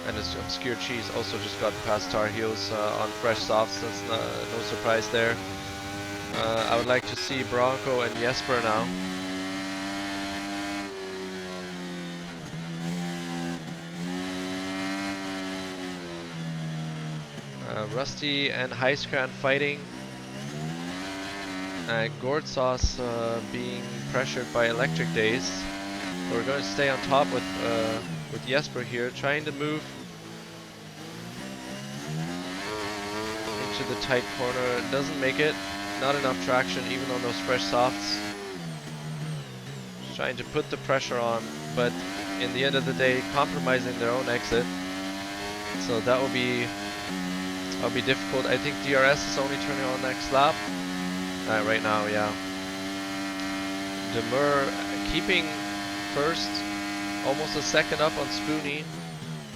And his Obscure Cheese also just got past Tar Heels on fresh softs. That's no surprise there. I would like to see Bronco and Jesper now. Rusty and Highscran fighting. And Gourd Sauce being pressured by Electric Days. So we're going to stay on top with Jesper here, trying to move into the tight corner. Doesn't make it. Not enough traction even on those fresh softs. Just trying to put the pressure on, but in the end of the day, compromising their own exit. So that will be difficult. I think DRS is only turning on next lap. Right now, yeah. Demur keeping first, almost a second up on Spoony,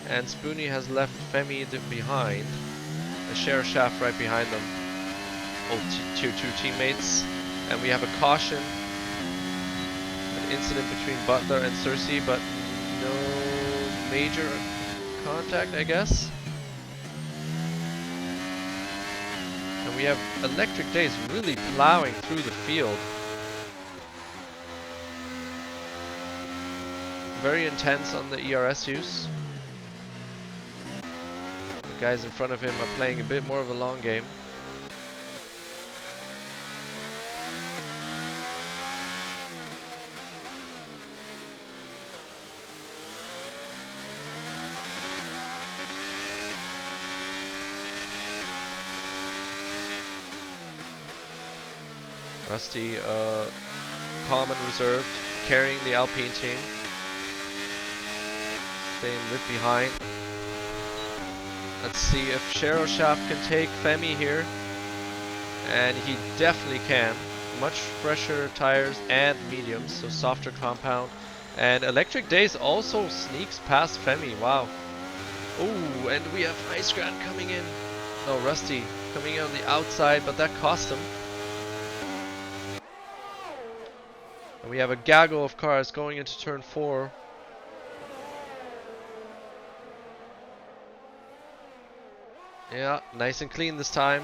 and Spoony has left Femi behind. A Share Shaft right behind them. Old tier 2 teammates, and we have a caution. An incident between Butler and Cersei, but no major contact, I guess. And we have Electric Days really plowing through the field. Very intense on the ERS use. The guys in front of him are playing a bit more of a long game. Rusty, calm and reserved, carrying the Alpine team. Staying a bit behind. Let's see if Shero Shaft can take Femi here. And he definitely can. Much fresher tires and mediums, so softer compound. And Electric Days also sneaks past Femi, wow. Oh, and we have Ice Grant coming in. No, Rusty coming in on the outside, but that cost him. And we have a gaggle of cars going into turn 4. Yeah, nice and clean this time.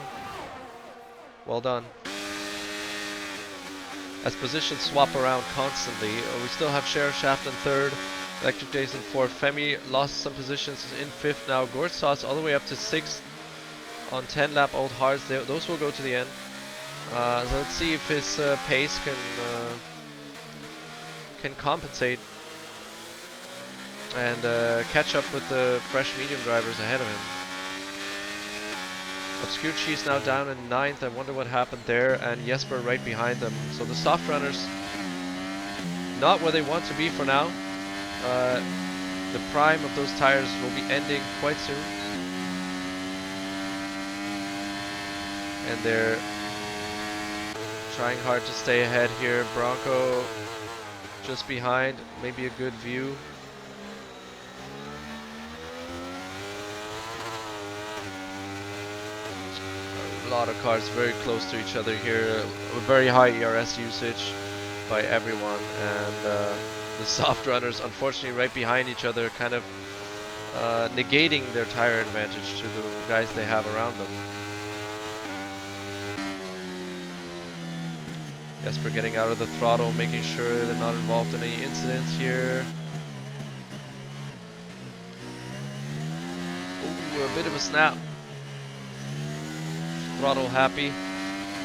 Well done. As positions swap around constantly, we still have Sheriff Shaft in 3rd, Electric Days in 4th. Femi lost some positions, is in 5th now. Gourd Sauce all the way up to 6th on 10 lap Old Hearts. Those will go to the end. So let's see if his pace can compensate and catch up with the fresh medium drivers ahead of him. Obscure Cheese now down in 9th. I wonder what happened there, and Jesper right behind them. So the soft runners not where they want to be for now. The prime of those tires will be ending quite soon, and they're trying hard to stay ahead here. Bronco just behind, maybe a good view. A lot of cars very close to each other here. A very high ERS usage by everyone, and the soft runners unfortunately right behind each other, kind of negating their tire advantage to the guys they have around them. Jesper getting out of the throttle, making sure they're not involved in any incidents here. Ooh, a bit of a snap. Throttle happy.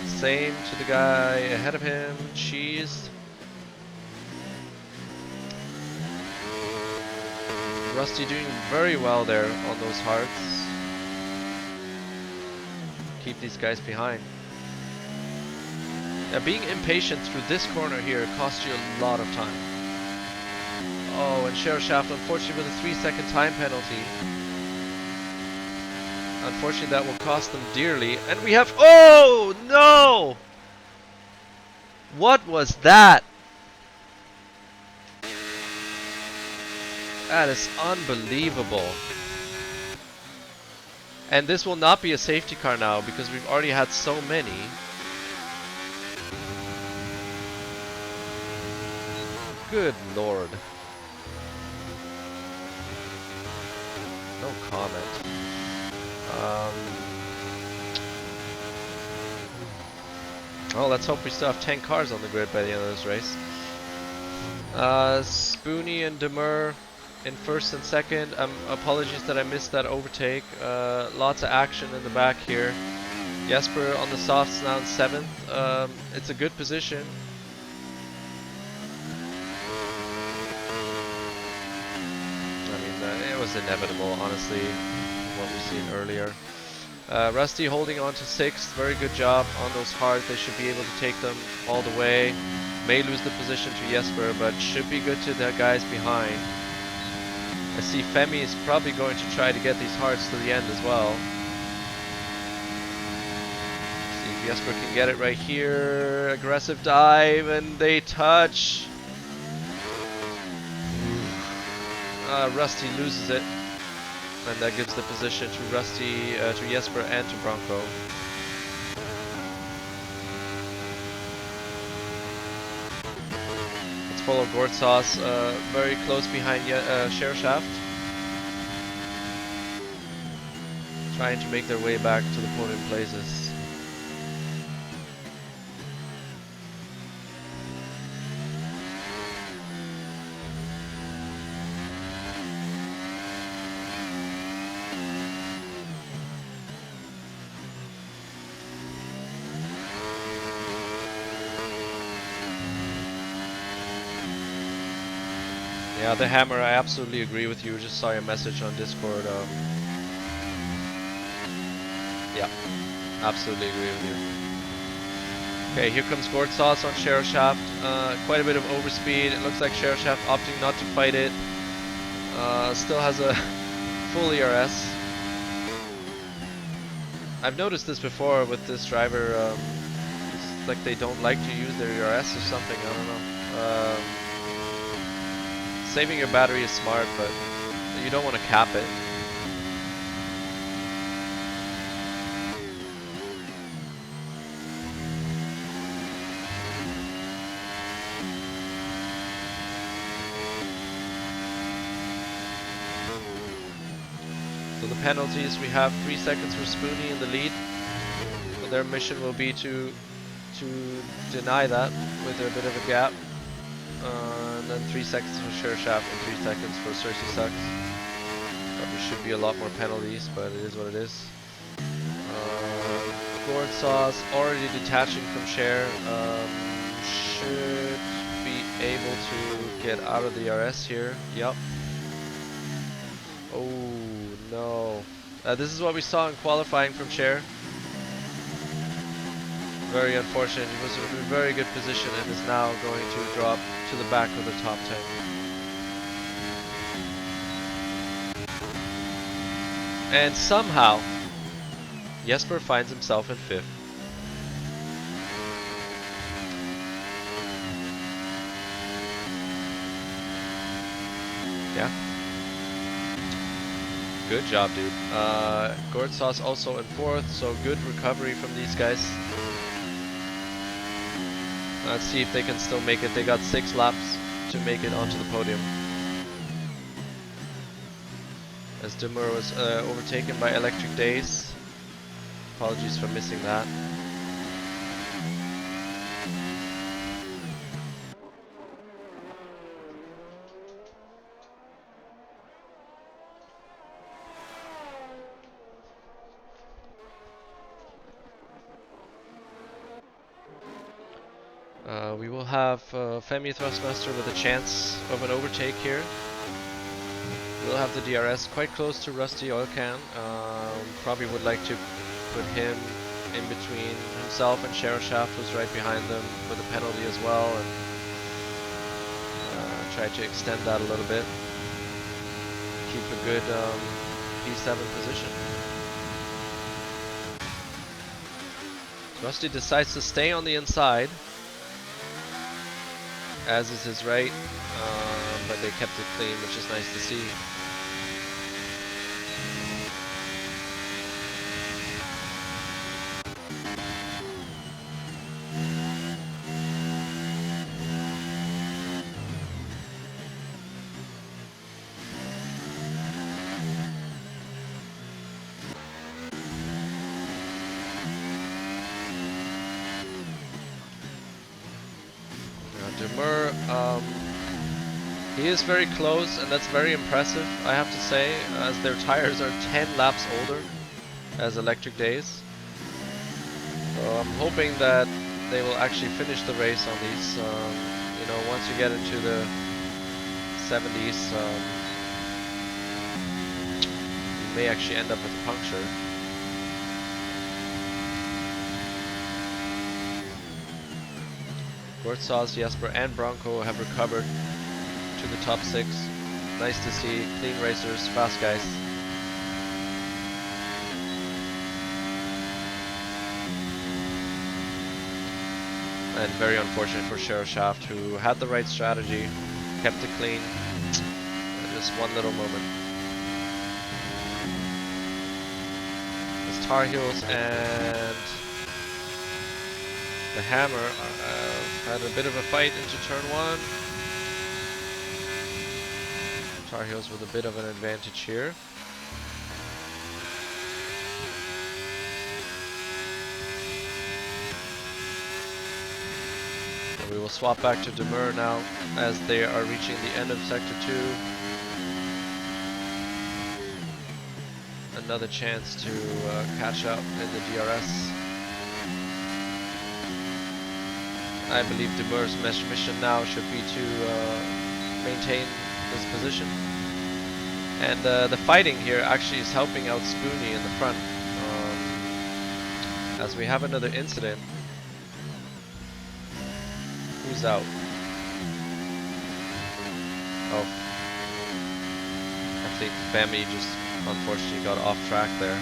Same to the guy ahead of him. Cheese. Rusty doing very well there on those hearts. Keep these guys behind. Now, being impatient through this corner here costs you a lot of time. Oh, and Sheriff Shaft unfortunately with a 3-second time penalty. Unfortunately, that will cost them dearly. And we have... Oh, no! What was that? That is unbelievable. And this will not be a safety car now because we've already had so many. Good lord. No comment. Well, let's hope we still have 10 cars on the grid by the end of this race. Spoonie and Demur in first and second. Apologies that I missed that overtake. Lots of action in the back here. Jesper on the softs now in 7th. It's a good position. I mean, it was inevitable, honestly, what we've seen earlier. Rusty holding on to 6th. Very good job on those hards. They should be able to take them all the way. May lose the position to Jesper, but should be good to the guys behind. I see Femi is probably going to try to get these hards to the end as well. See if Jesper can get it right here. Aggressive dive, and they touch. Rusty loses it, and that gives the position to Rusty, to Jesper, and to Bronco. Follow Gortsauce, very close behind Shareshaft, trying to make their way back to the podium places. Yeah, the hammer, I absolutely agree with you. Just saw your message on Discord. Yeah, absolutely agree with you. Okay, here comes Gortsauce on Shareshaft. Quite a bit of overspeed. It looks like Shareshaft opting not to fight it. Still has a full ERS. I've noticed this before with this driver. It's like they don't like to use their ERS or something. I don't know. Saving your battery is smart, but you don't want to cap it. So the penalties, we have 3 seconds for Spoonie in the lead. So their mission will be to deny that with a bit of a gap. And then 3 seconds for Shareshaft and 3 seconds for Cersei Sucks. Probably should be a lot more penalties, but it is what it is. Gortsauce already detaching from Share. Should be able to get out of the RS here. Yep. Oh no. This is what we saw in qualifying from Share. Very unfortunate. He was in a very good position and is now going to drop to the back of the top 10. And somehow, Jesper finds himself in 5th. Yeah. Good job, dude. Gortsauce also in 4th, so good recovery from these guys. Let's see if they can still make it. They got 6 laps to make it onto the podium. As Demur was overtaken by Electric Days. Apologies for missing that. We will have Femi Thrustmaster with a chance of an overtake here. We'll have the DRS quite close to Rusty Oilcan. Probably would like to put him in between himself and Shareshaft, who's right behind them, with a penalty as well, and try to extend that a little bit. Keep a good P7 position. Rusty decides to stay on the inside, as is his right, but they kept it clean, which is nice to see. Demur, he is very close, and that's very impressive, I have to say, as their tires are 10 laps older as Electric Days. So I'm hoping that they will actually finish the race on these. You know, once you get into the 70s, you may actually end up with a puncture. Gortsas, Jesper and Bronco have recovered to the top 6. Nice to see. Clean racers, fast guys. And very unfortunate for Sheriff Shaft, who had the right strategy, kept it clean. Just one little moment. His Tar Heels and the Hammer had a bit of a fight into turn 1. Tar Heels with a bit of an advantage here. And we will swap back to Demur now as they are reaching the end of Sector 2. Another chance to catch up in the DRS. I believe Demur's mission now should be to maintain this position. And the fighting here actually is helping out Spoony in the front. As we have another incident. Who's out? Oh. I think Femi just unfortunately got off track there.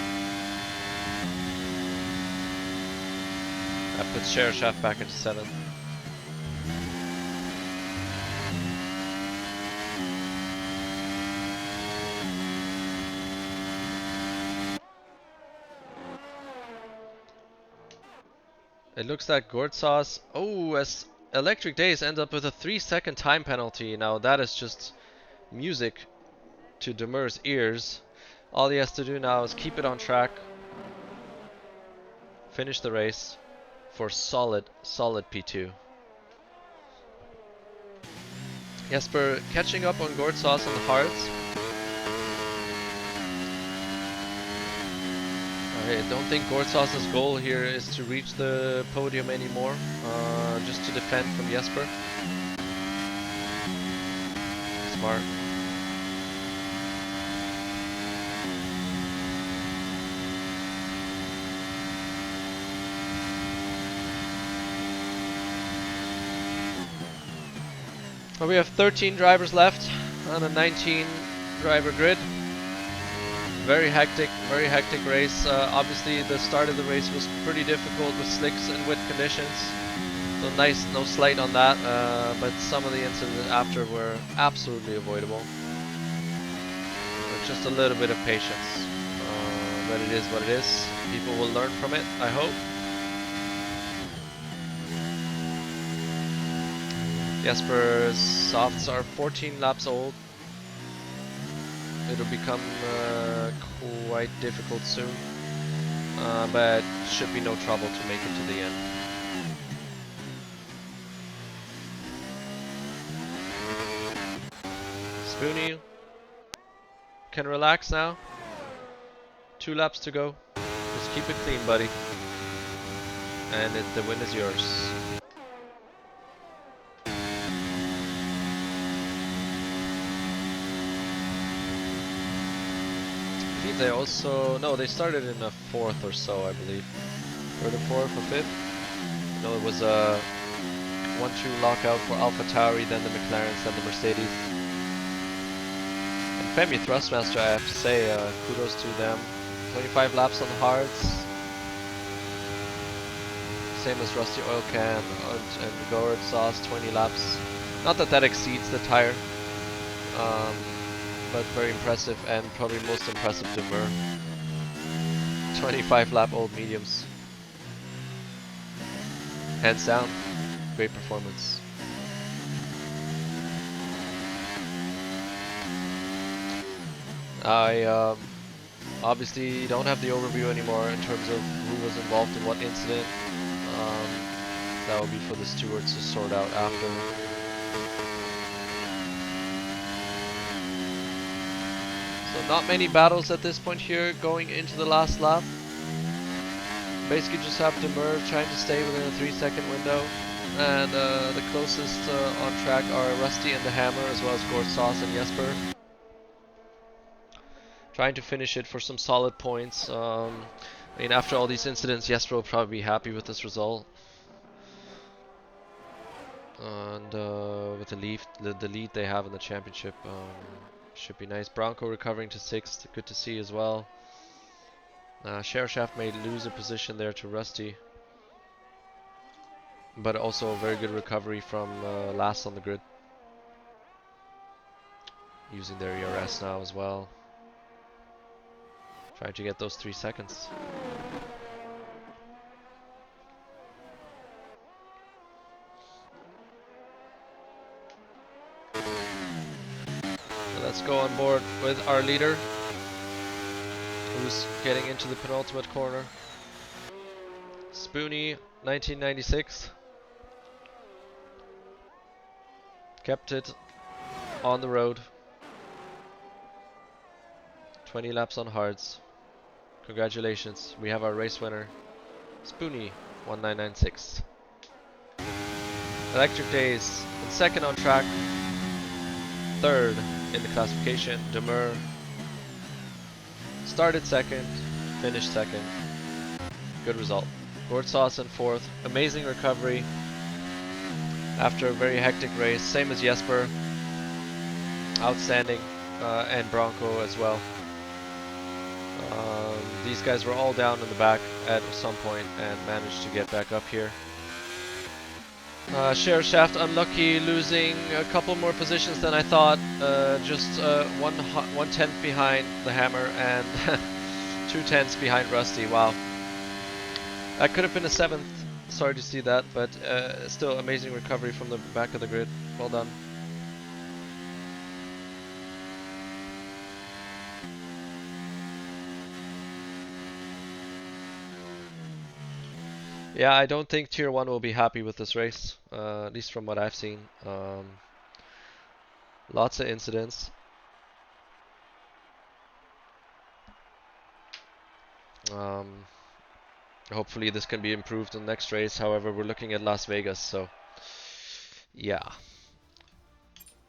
That puts Sheriff Shaft back into 7th. It looks like Gortsas, as Electric Days ends up with a 3-second time penalty. Now that is just music to Demur's ears. All he has to do now is keep it on track, finish the race for solid P2. Jesper catching up on Gortsas on the hards. I don't think Gortsas' goal here is to reach the podium anymore, just to defend from Jesper. Smart. Well, we have 13 drivers left on a 19 driver grid. Very hectic race. Obviously the start of the race was pretty difficult with slicks and wet conditions. So nice, no slight on that, but some of the incidents after were absolutely avoidable. Just a little bit of patience, but it is what it is. People will learn from it, I hope. Jesper's softs are 14 laps old. It'll become quite difficult soon, but should be no trouble to make it to the end. Spoony can relax now. 2 laps to go. Just keep it clean, buddy. And the win is yours. They also, no, they started in a 4th or so, I believe. 3rd or 4th or 5th. No, it was a 1-2 lockout for Alpha Tauri, then the McLarens, then the Mercedes. And Femi Thrustmaster, I have to say, kudos to them. 25 laps on the hards. same as Rusty Oil Can and Gourd Sauce, 20 laps. Not that that exceeds the tire, but very impressive, and probably most impressive to Mur. 25 lap old mediums. Hands down, great performance. I obviously don't have the overview anymore in terms of who was involved in what incident. That will be for the stewards to sort out after. So not many battles at this point here going into the last lap. Basically just have Demur trying to stay within a 3-second window. And the closest on track are Rusty and the Hammer, as well as Gord Sauce and Jesper. Trying to finish it for some solid points. I mean, after all these incidents, Jesper will probably be happy with this result. And with the lead they have in the championship, should be nice. Bronco recovering to 6th, good to see as well. Shaft may lose a position there to Rusty, but also a very good recovery from last on the grid, using their ERS now as well. Trying to get those 3 seconds. Let's go on board with our leader, who's getting into the penultimate corner. Spoony, 1996. Kept it on the road. 20 laps on hards. Congratulations, we have our race winner, Spoony, 1996. Electric Days in 2nd on track. 3rd in the classification, Demur. Started 2nd, finished 2nd. Good result. Gord Sauce in 4th. Amazing recovery after a very hectic race. Same as Jesper. Outstanding. And Bronco as well. These guys were all down in the back at some point and managed to get back up here. Shaft unlucky, losing a couple more positions than I thought. Just 1/10 behind the Hammer and 2/10 behind Rusty. Wow. That could have been a 7th. Sorry to see that, but still amazing recovery from the back of the grid. Well done. Yeah, I don't think Tier 1 will be happy with this race, at least from what I've seen. Lots of incidents. Hopefully this can be improved in the next race. However, we're looking at Las Vegas, so yeah.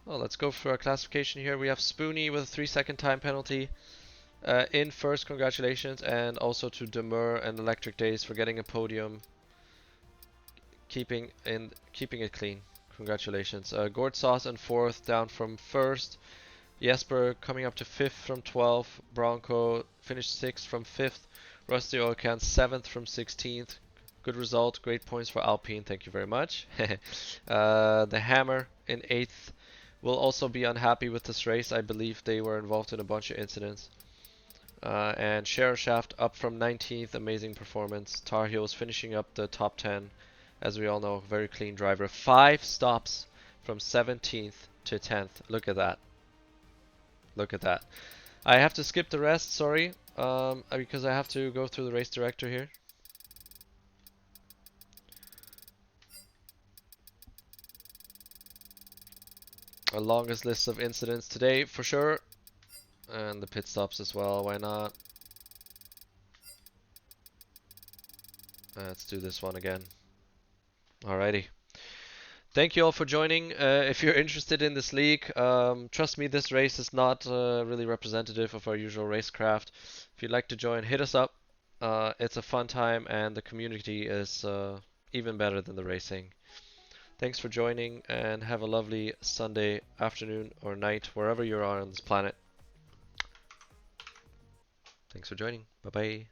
Well, let's go for our classification here. We have Spoony with a 3-second time penalty. In first, congratulations, and also to Demur and Electric Days for getting a podium. Keeping it clean. Congratulations. Gord Sauce in 4th, down from 1st. Jesper coming up to 5th from 12th. Bronco finished 6th from 5th. Rusty Oil Can 7th from 16th. Good result. Great points for Alpine. Thank you very much. The Hammer in 8th will also be unhappy with this race. I believe they were involved in a bunch of incidents. And Shaft up from 19th. Amazing performance. Tar Heels finishing up the top 10. As we all know, very clean driver. 5 stops from 17th to 10th. Look at that. Look at that. I have to skip the rest, sorry, because I have to go through the race director here. Our longest list of incidents today, for sure. And the pit stops as well, why not? Let's do this one again. Alrighty. Thank you all for joining. If you're interested in this league, trust me, this race is not really representative of our usual racecraft. If you'd like to join, hit us up. It's a fun time, and the community is even better than the racing. Thanks for joining, and have a lovely Sunday afternoon or night, wherever you are on this planet. Thanks for joining. Bye-bye.